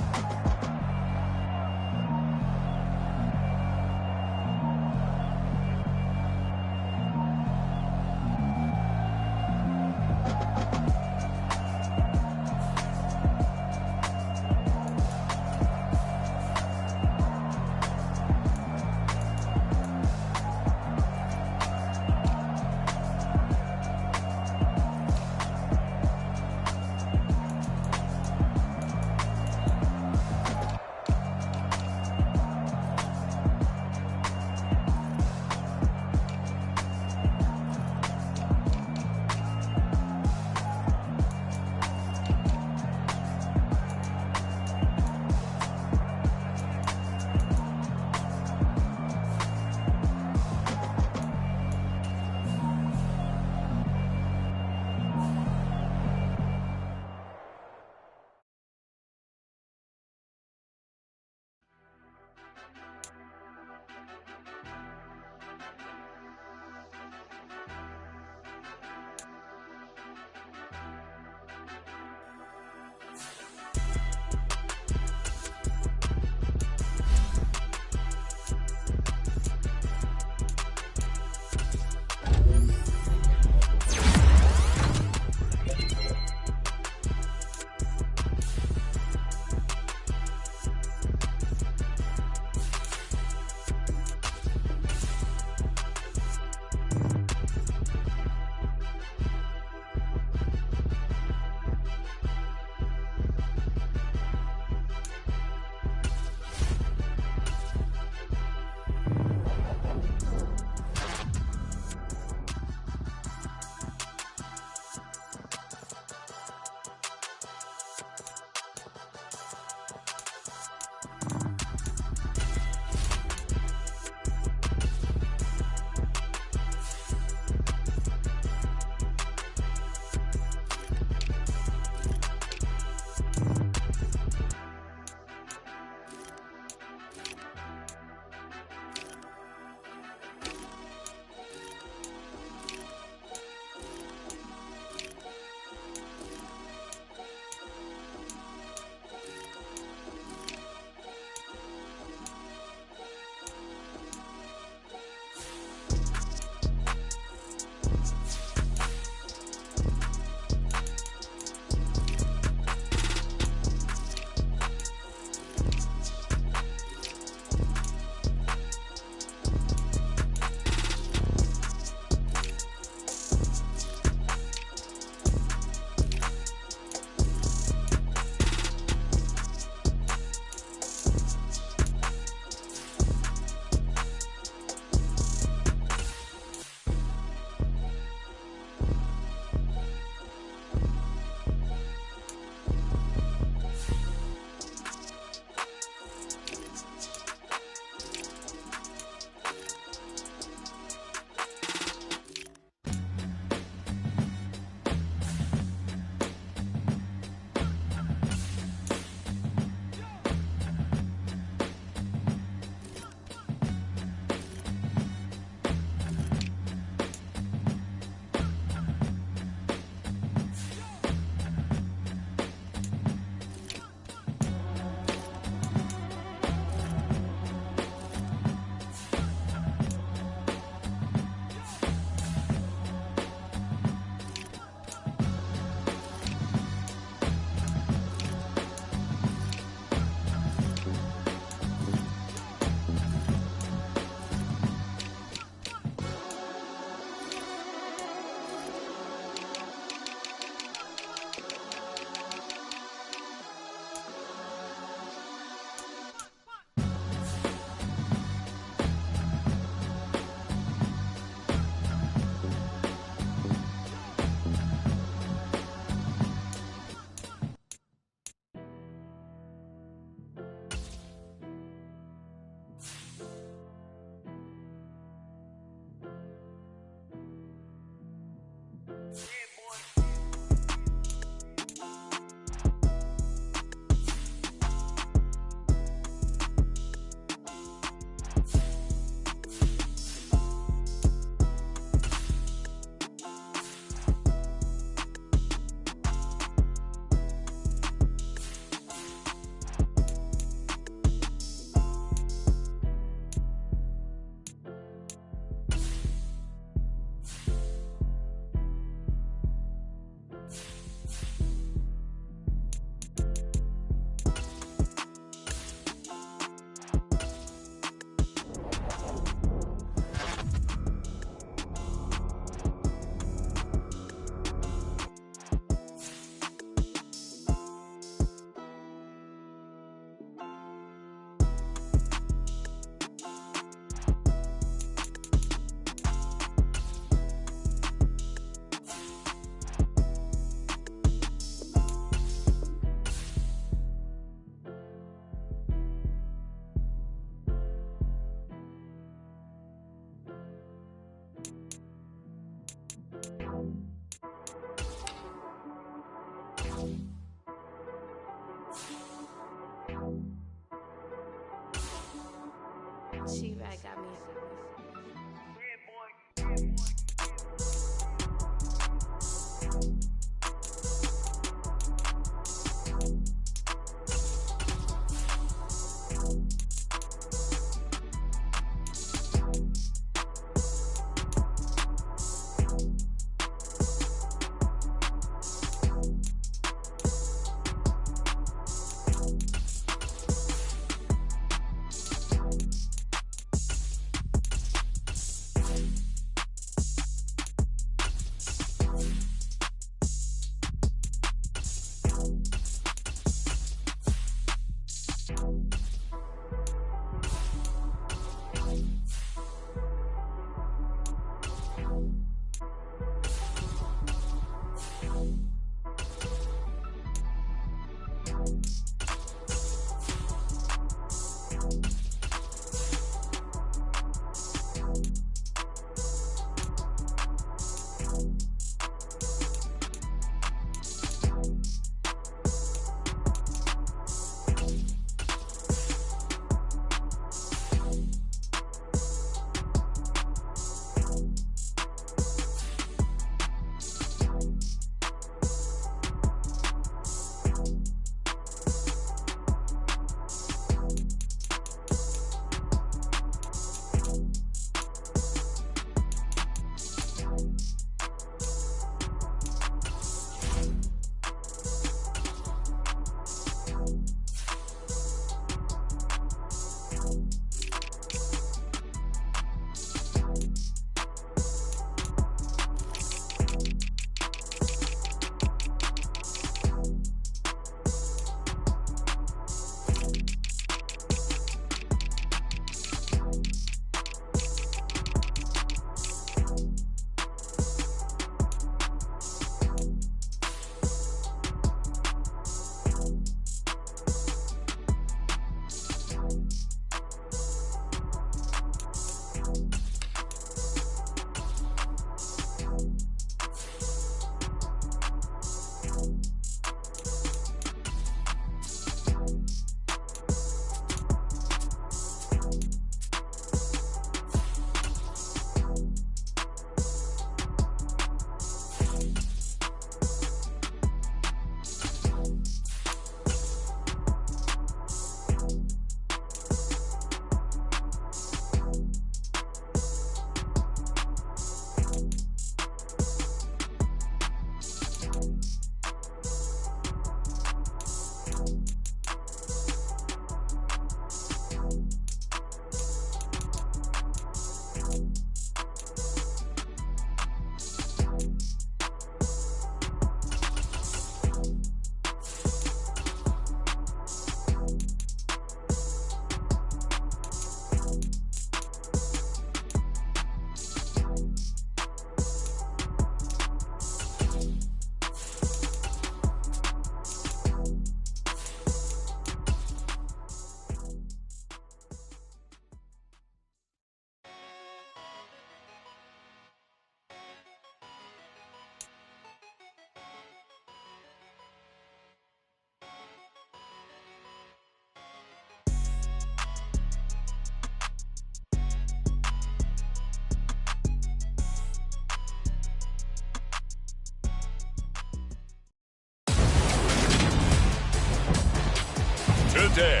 day.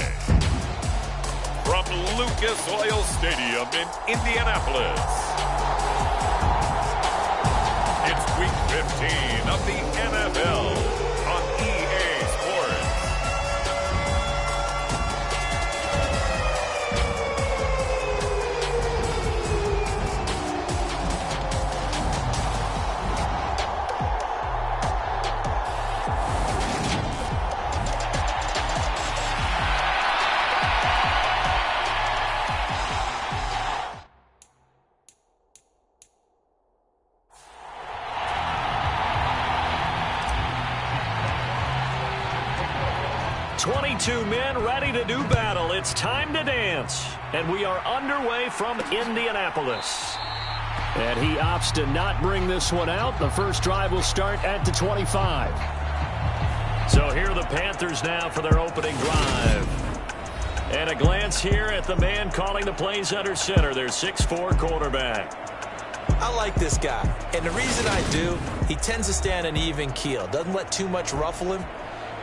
From Lucas Oil Stadium in Indianapolis, it's Week 15 of the NFL on EA Sports. Men ready to do battle. It's time to dance. And we are underway from Indianapolis. And he opts to not bring this one out. The first drive will start at the 25. So here are the Panthers now for their opening drive. And a glance here at the man calling the plays under center, their 6'4" quarterback. I like this guy. And the reason I do, he tends to stay on an even keel. Doesn't let too much ruffle him.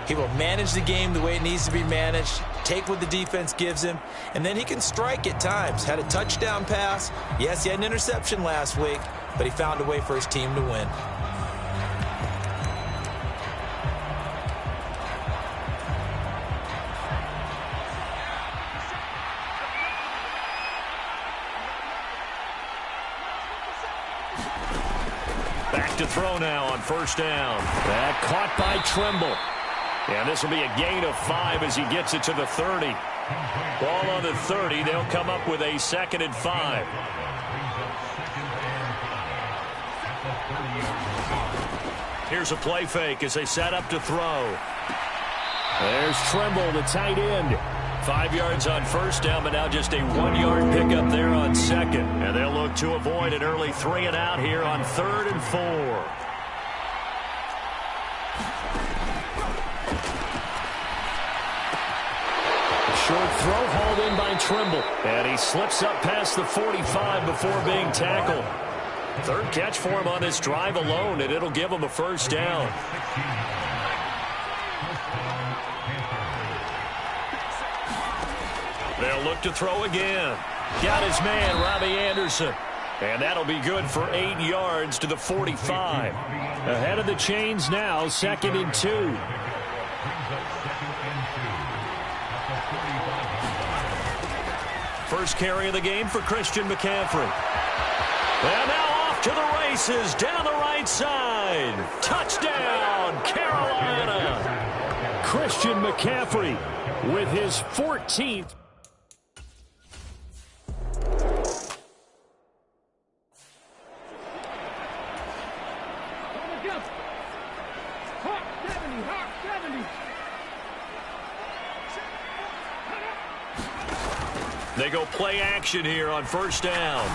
He will manage the game the way it needs to be managed, take what the defense gives him, and then he can strike at times. Had a touchdown pass. Yes, he had an interception last week, but he found a way for his team to win. Back to throw now on first down. That caught by Trimble. And this will be a gain of 5 as he gets it to the 30. Ball on the 30. They'll come up with a 2nd and 5. Here's a play fake as they set up to throw. There's Trimble, the tight end. 5 yards on first down, but now just a 1-yard pickup there on second. And they'll look to avoid an early 3 and out here on 3rd and 4. Short throw hauled in by Trimble. And he slips up past the 45 before being tackled. 3rd catch for him on this drive alone, and it'll give him a first down. They'll look to throw again. Got his man, Robbie Anderson. And that'll be good for 8 yards to the 45. Ahead of the chains now, 2nd and 2. First carry of the game for Christian McCaffrey. And now off to the races down the right side. Touchdown, Carolina. Christian McCaffrey with his 14th. They go play action here on first down.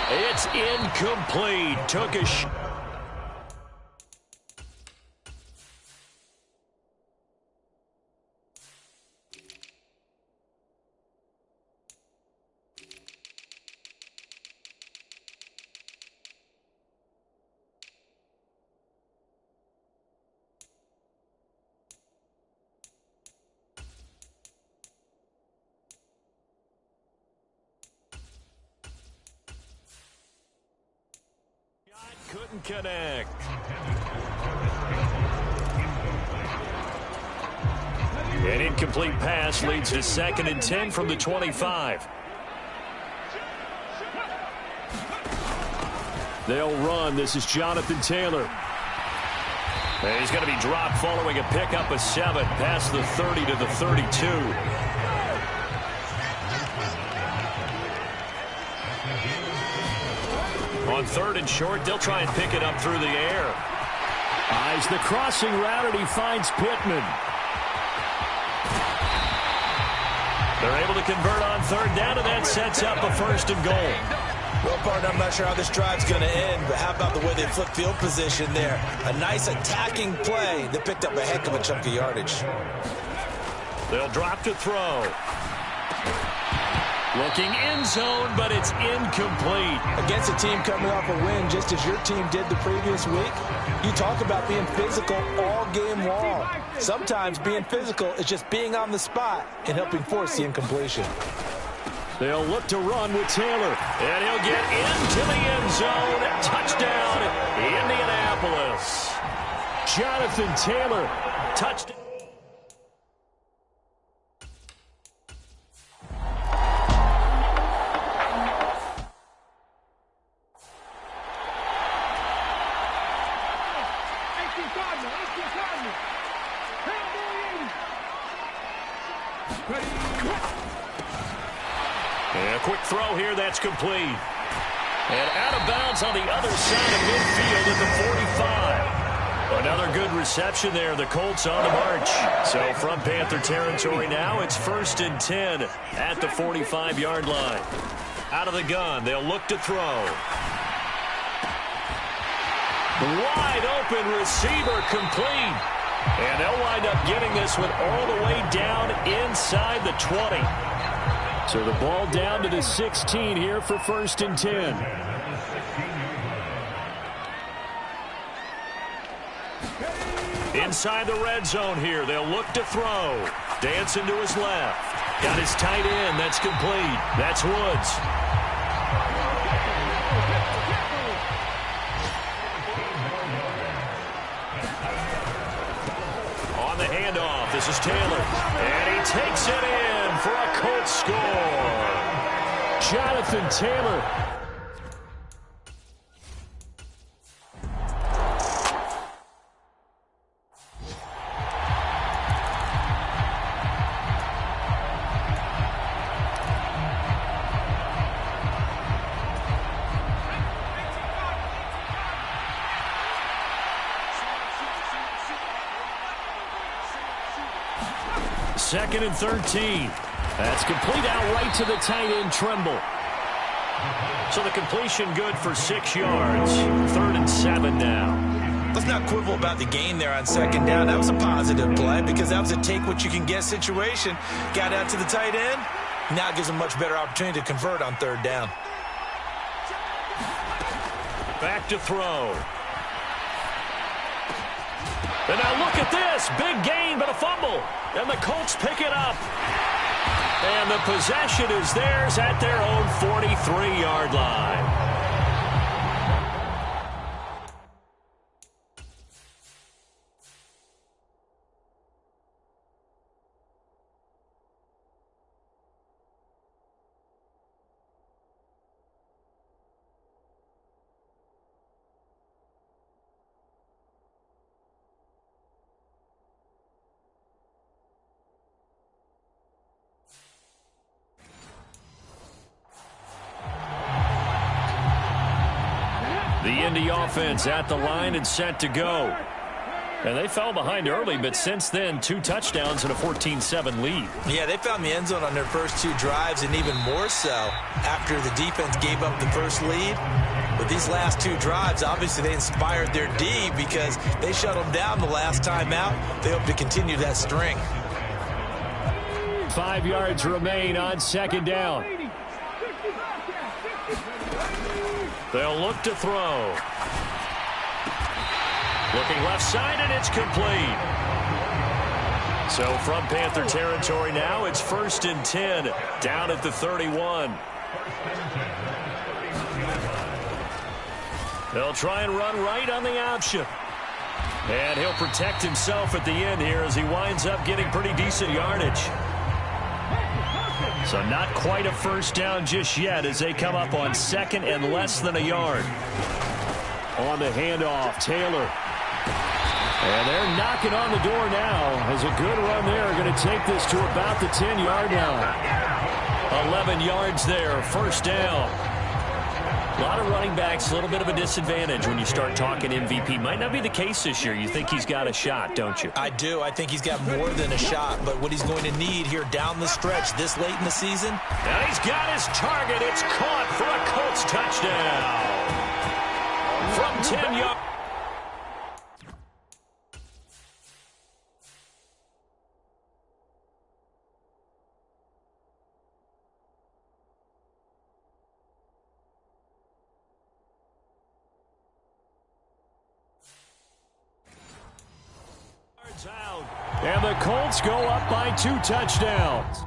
It's incomplete. Took a shot. Couldn't connect. An incomplete pass leads to 2nd and 10 from the 25. They'll run. This is Jonathan Taylor. And he's going to be dropped following a pickup of 7 past the 30 to the 32. On 3rd and short, they'll try and pick it up through the air. Eyes the crossing route, and he finds Pittman. They're able to convert on 3rd down, and that sets up a 1st and goal. Well, partner, I'm not sure how this drive's going to end, but how about the way they flip field position there? A nice attacking play that picked up a heck of a chunk of yardage. They'll drop to throw. Looking end zone, but it's incomplete. Against a team coming off a win, just as your team did the previous week, you talk about being physical all game long. Sometimes being physical is just being on the spot and helping force the incompletion. They'll look to run with Taylor. And he'll get into the end zone. Touchdown, Indianapolis. Jonathan Taylor. Touchdown. And a quick throw here, that's complete. And out of bounds on the other side of midfield at the 45. Another good reception there. The Colts on the march. So from Panther territory now, it's 1st and 10 at the 45-yard line. Out of the gun, they'll look to throw. Wide open receiver, complete. And they'll wind up getting this one all the way down inside the 20. So the ball down to the 16 here for 1st and 10. Inside the red zone here. They'll look to throw. Dancing to his left. Got his tight end. That's complete. That's Woods. On the handoff, this is Taylor. And he takes it in for a Colts score. Jonathan Taylor. Second and 13. That's complete out right to the tight end, Tremble. So the completion good for 6 yards. 3rd and 7 now. Let's not quibble about the gain there on 2nd down. That was a positive play because that was a take-what-you-can-get situation. Got out to the tight end. Now it gives him much better opportunity to convert on 3rd down. Back to throw. And now look at this. Big gain, but a fumble. And the Colts pick it up. And the possession is theirs at their own 43-yard line. The Indy offense at the line and set to go. And they fell behind early, but since then, 2 touchdowns and a 14-7 lead. Yeah, they found the end zone on their first 2 drives, and even more so after the defense gave up the first lead. But these last 2 drives, obviously they inspired their D because they shut them down the last time out. They hope to continue that string. 5 yards remain on 2nd down. They'll look to throw. Looking left side, and it's complete. So from Panther territory now, it's 1st and 10, down at the 31. They'll try and run right on the option. And he'll protect himself at the end here as he winds up getting pretty decent yardage. So not quite a first down just yet as they come up on 2nd and less than a yard. On the handoff, Taylor. And they're knocking on the door now as a good run there. Going to take this to about the 10-yard line. 11 yards there, 1st down. A lot of running backs, a little bit of a disadvantage when you start talking MVP. Might not be the case this year. You think he's got a shot, don't you? I do. I think he's got more than a shot. But what he's going to need here down the stretch this late in the season. And he's got his target. It's caught for a Colts touchdown. From 10 yards. And the Colts go up by 2 touchdowns.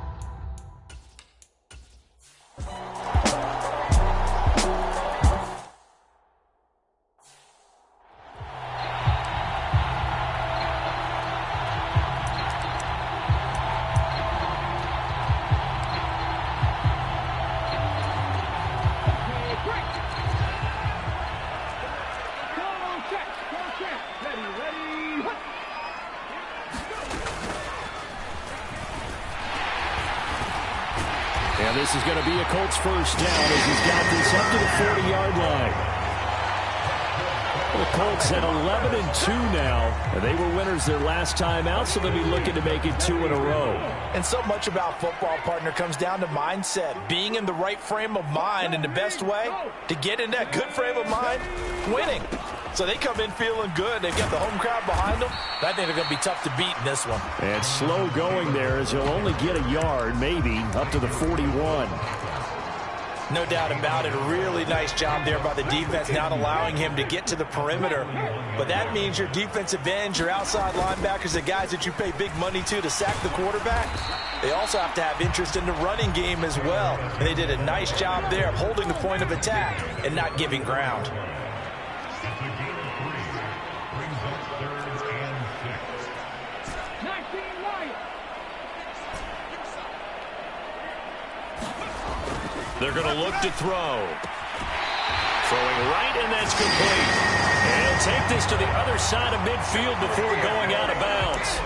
And this is going to be a Colts first down as he's got this up to the 40-yard line. The Colts at 11-2 now. And they were winners their last time out, so they'll be looking to make it 2 in a row. And so much about football, partner, comes down to mindset. Being in the right frame of mind, and the best way to get in that good frame of mind, winning. So they come in feeling good. They've got the home crowd behind them. I think they're going to be tough to beat in this one. And slow going there as he'll only get a yard, maybe, up to the 41. No doubt about it. A really nice job there by the defense, not allowing him to get to the perimeter. But that means your defensive ends, your outside linebackers, the guys that you pay big money to sack the quarterback, they also have to have interest in the running game as well. And they did a nice job there of holding the point of attack and not giving ground. They're going to look to throw. Throwing right, and that's complete. And he'll take this to the other side of midfield before going out of bounds.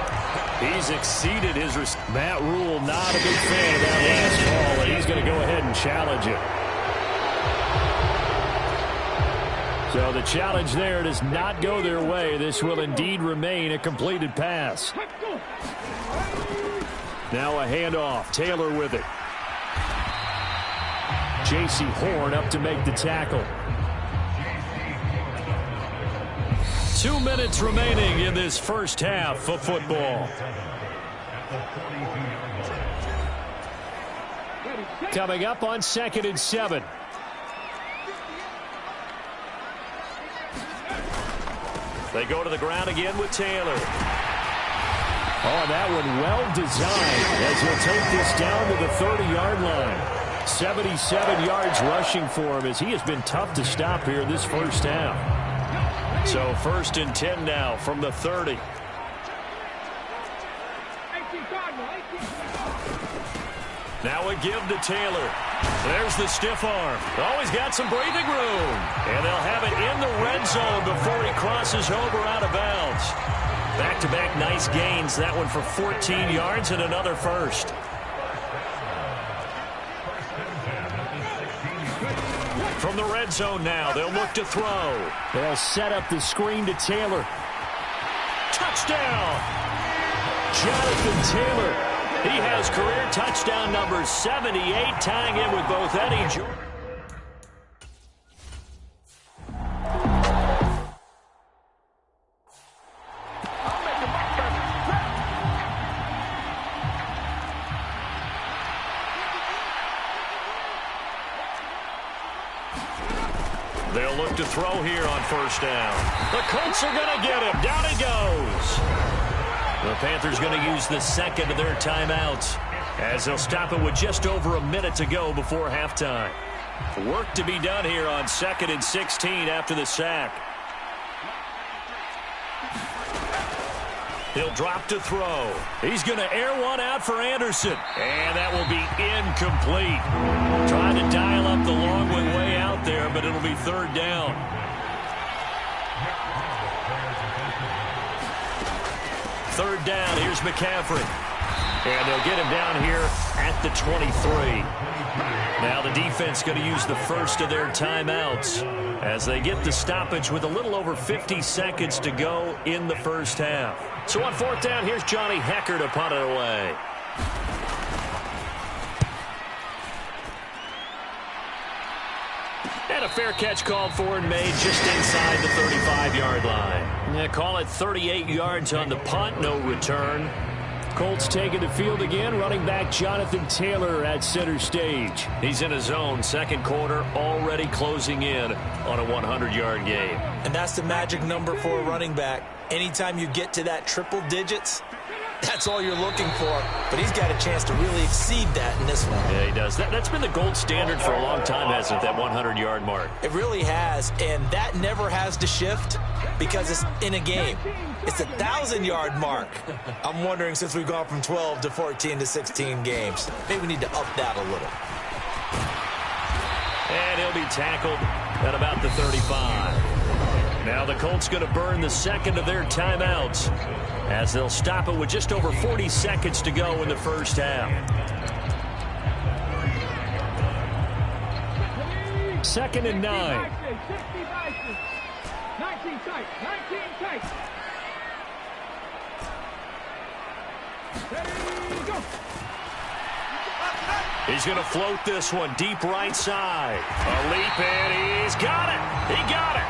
He's exceeded his Matt Rule, not a big fan of that last call, and he's going to go ahead and challenge it. So the challenge there does not go their way. This will indeed remain a completed pass. Now a handoff. Taylor with it. J.C. Horn up to make the tackle. 2 minutes remaining in this first half of football. Coming up on 2nd and 7. They go to the ground again with Taylor. Oh, that one well designed as he'll take this down to the 30-yard line. 77 yards rushing for him as he has been tough to stop here this first half. So 1st and 10 now from the 30. Now a give to Taylor. There's the stiff arm. Always got some breathing room. And they'll have it in the red zone before he crosses over out of bounds. Back-to-back nice gains. That one for 14 yards and another first. From the red zone now, they'll look to throw. They'll set up the screen to Taylor. Touchdown! Jonathan Taylor. He has career touchdown number 78, tying in with both Eddie Jordan. They'll look to throw here on 1st down. The Colts are going to get him. Down he goes. The Panthers going to use the 2nd of their timeouts as they'll stop it with just over a minute to go before halftime. Work to be done here on 2nd and 16 after the sack. He'll drop to throw. He's going to air one out for Anderson. And that will be incomplete. Trying to dial up the long way out there, but it'll be 3rd down. Third down, here's McCaffrey. And they'll get him down here at the 23. Now the defense going to use the 1st of their timeouts as they get the stoppage with a little over 50 seconds to go in the first half. So on 4th down, here's Johnny Hecker to punt it away. And a fair catch called for and made just inside the 35-yard line. Yeah, call it 38 yards on the punt, no return. Colts taking the field again. Running back Jonathan Taylor at center stage. He's in his own second quarter, already closing in on a 100-yard game. And that's the magic number for a running back. Anytime you get to that triple digits, that's all you're looking for. But he's got a chance to really exceed that in this one. Yeah, he does. That's been the gold standard for a long time, hasn't it, that 100-yard mark? It really has, and that never has to shift because it's in a game. It's a 1,000-yard mark. I'm wondering, since we've gone from 12 to 14 to 16 games, maybe we need to up that a little. And he'll be tackled at about the 35. Now the Colts going to burn the second of their timeouts as they'll stop it with just over 40 seconds to go in the first half. Second and 9. 19 tight. 19 tight. Ready, go. He's going to float this one deep right side. A leap, and he's got it. He got it.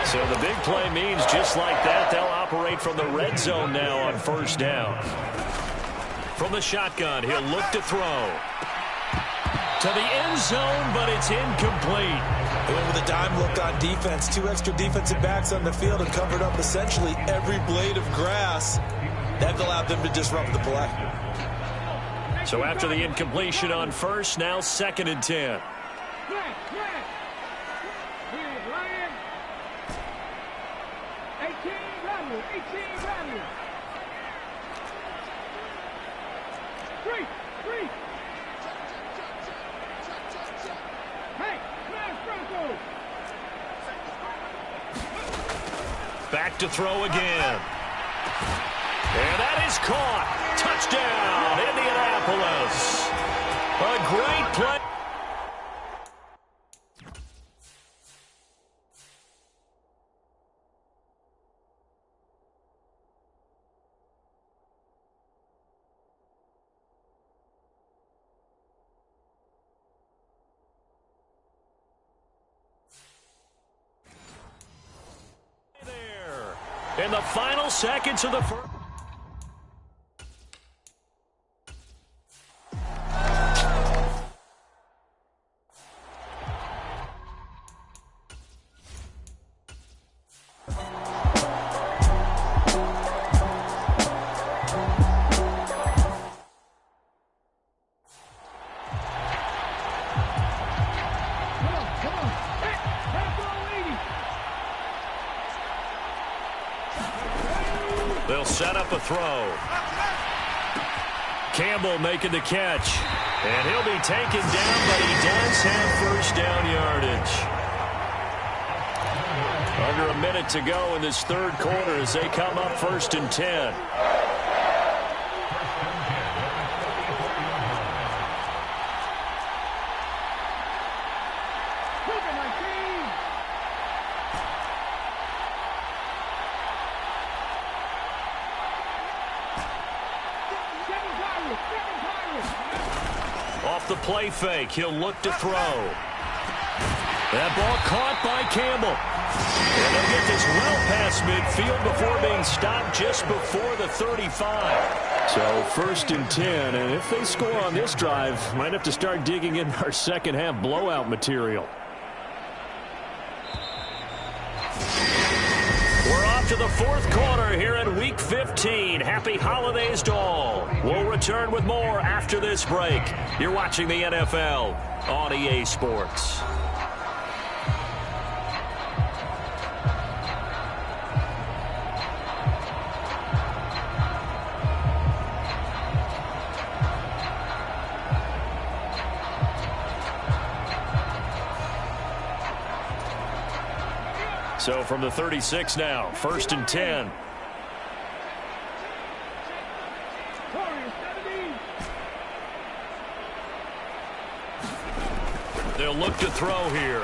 So the big play means just like that, they'll operate from the red zone now on first down. From the shotgun, he'll look to throw. To the end zone, but it's incomplete. They went with a dime look on defense. 2 extra defensive backs on the field and covered up essentially every blade of grass. That allowed them to disrupt the play. So after the incompletion on first, now second and 10. Back to throw again. And that is caught. Touchdown, Indianapolis. A great play. In the final seconds of the first. They'll set up a throw. Campbell making the catch. And he'll be taken down, but he does have first down yardage. Under a minute to go in this third quarter as they come up first and 10. Off the play fake, he'll look to throw. That ball caught by Campbell. And they'll get this well past midfield before being stopped just before the 35. So first and 10, and if they score on this drive, might have to start digging in our second half blowout material. We're off to the fourth quarter here in Week 15. Happy holidays to all. We'll return with more after this break. You're watching the NFL on EA Sports. So from the 36 now, first and 10. They'll look to throw here.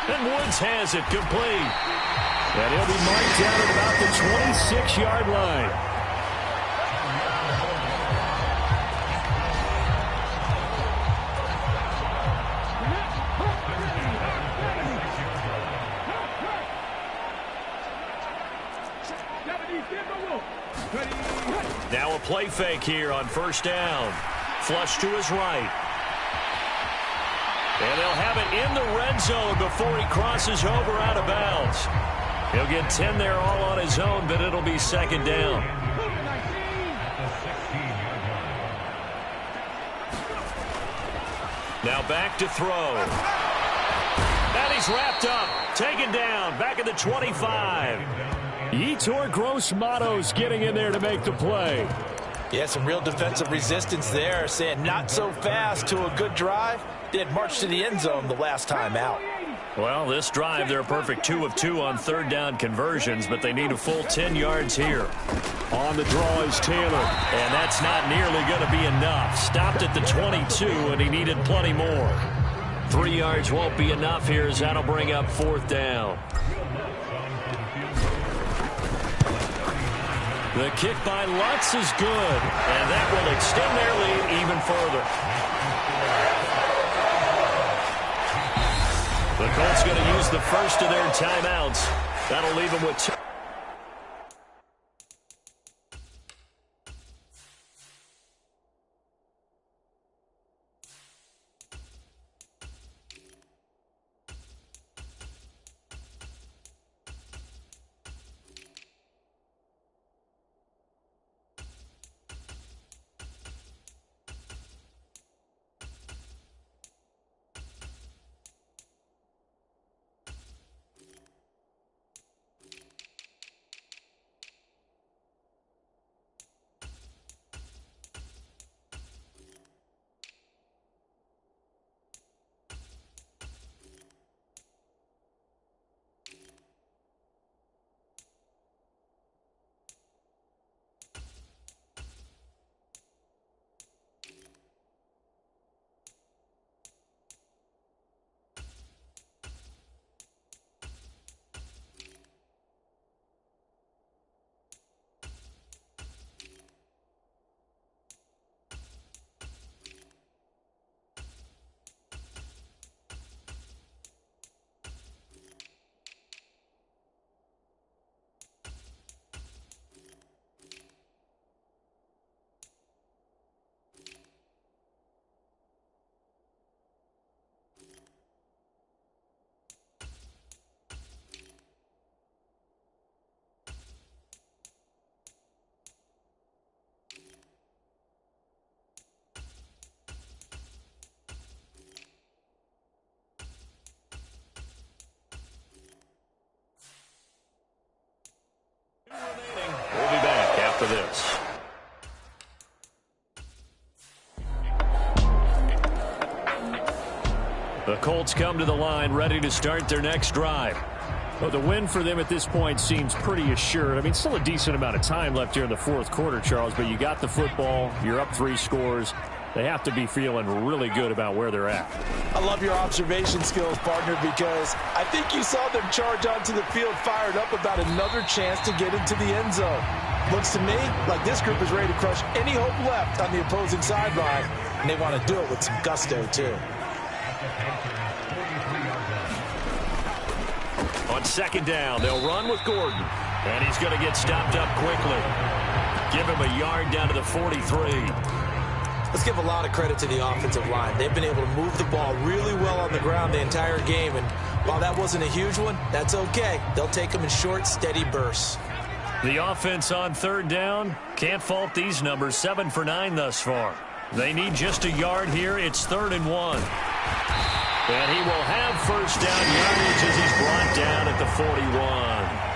And Woods has it complete. And he'll be marked down at about the 26-yard line. Now a play fake here on first down. Flush to his right. And they'll have it in the red zone before he crosses over out of bounds. He'll get 10 there all on his own, but it'll be second down. Now back to throw. And he's wrapped up. Taken down. Back at the 25. Yetur Gross-Matos getting in there to make the play. Yeah, some real defensive resistance there, saying not so fast to a good drive. Did march to the end zone the last time out. Well, this drive, they're a perfect 2 of 2 on third down conversions, but they need a full 10 yards here. On the draw is Taylor. And that's not nearly going to be enough. Stopped at the 22, and he needed plenty more. 3 yards won't be enough here, as that'll bring up fourth down. The kick by Lutz is good, and that will extend their lead even further. The Colts going to use the first of their timeouts. That'll leave them with 2. We'll be back after this. The Colts come to the line ready to start their next drive. Well, the win for them at this point seems pretty assured. I mean, still a decent amount of time left here in the fourth quarter, Charles, but you got the football. You're up 3 scores. They have to be feeling really good about where they're at. I love your observation skills, partner, because I think you saw them charge onto the field fired up about another chance to get into the end zone. Looks to me like this group is ready to crush any hope left on the opposing sideline, and they want to do it with some gusto, too. On second down, they'll run with Gordon, and he's going to get stopped up quickly. Give him a yard down to the 43. Let's give a lot of credit to the offensive line. They've been able to move the ball really well on the ground the entire game, and while that wasn't a huge one, that's okay. They'll take them in short, steady bursts. The offense on third down, can't fault these numbers, 7 for 9 thus far. They need just a yard here. It's 3rd and 1. And he will have first down yardage as he's brought down at the 41.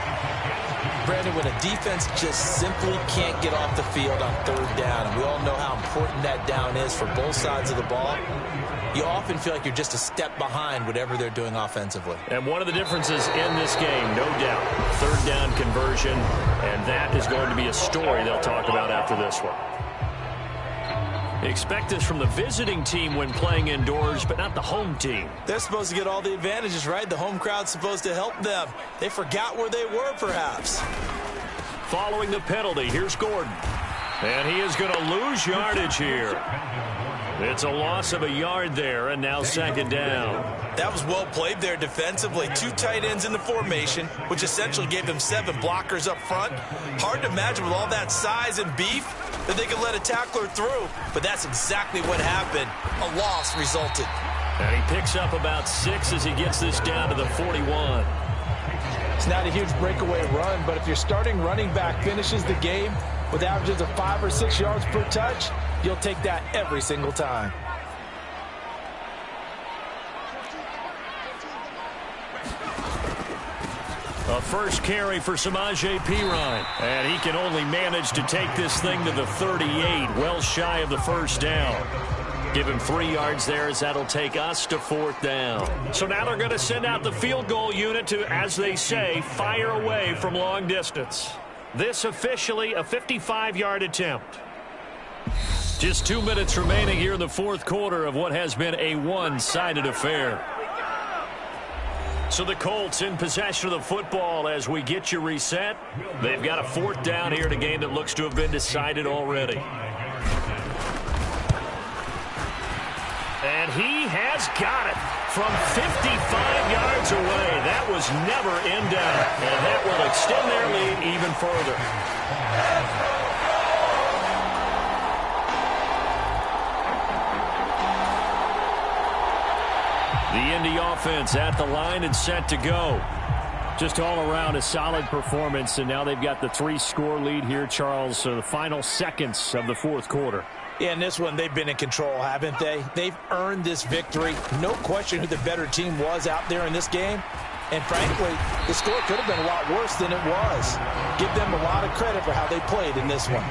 Brandon, when a defense just simply can't get off the field on third down, and we all know how important that down is for both sides of the ball, you often feel like you're just a step behind whatever they're doing offensively. And one of the differences in this game, no doubt, third down conversion, and that is going to be a story they'll talk about after this one. Expect this from the visiting team when playing indoors, but not the home team. They're supposed to get all the advantages, right? The home crowd's supposed to help them. They forgot where they were, perhaps. Following the penalty, here's Gordon. And he is going to lose yardage here. It's a loss of a yard there, and now second down. That was well played there defensively. 2 tight ends in the formation, which essentially gave them 7 blockers up front. Hard to imagine with all that size and beef that they could let a tackler through, but that's exactly what happened. A loss resulted. And he picks up about 6 as he gets this down to the 41. It's not a huge breakaway run, but if your starting running back finishes the game with averages of 5 or 6 yards per touch, you'll take that every single time. A first carry for Samaje Perine. And he can only manage to take this thing to the 38, well shy of the first down. Give him 3 yards there as that'll take us to 4th down. So now they're going to send out the field goal unit to, as they say, fire away from long distance. This officially a 55-yard attempt. Just 2 minutes remaining here in the 4th quarter of what has been a one-sided affair. So the Colts in possession of the football as we get you reset. They've got a 4th down here in a game that looks to have been decided already. And he has got it from 55 yards away. That was never in doubt. And that will extend their lead even further. The Indy offense at the line and set to go. Just all around a solid performance, and now they've got the 3-score lead here, Charles. So the final seconds of the 4th quarter. Yeah, in this one, they've been in control, haven't they? They've earned this victory. No question who the better team was out there in this game. And frankly, the score could have been a lot worse than it was. Give them a lot of credit for how they played in this one.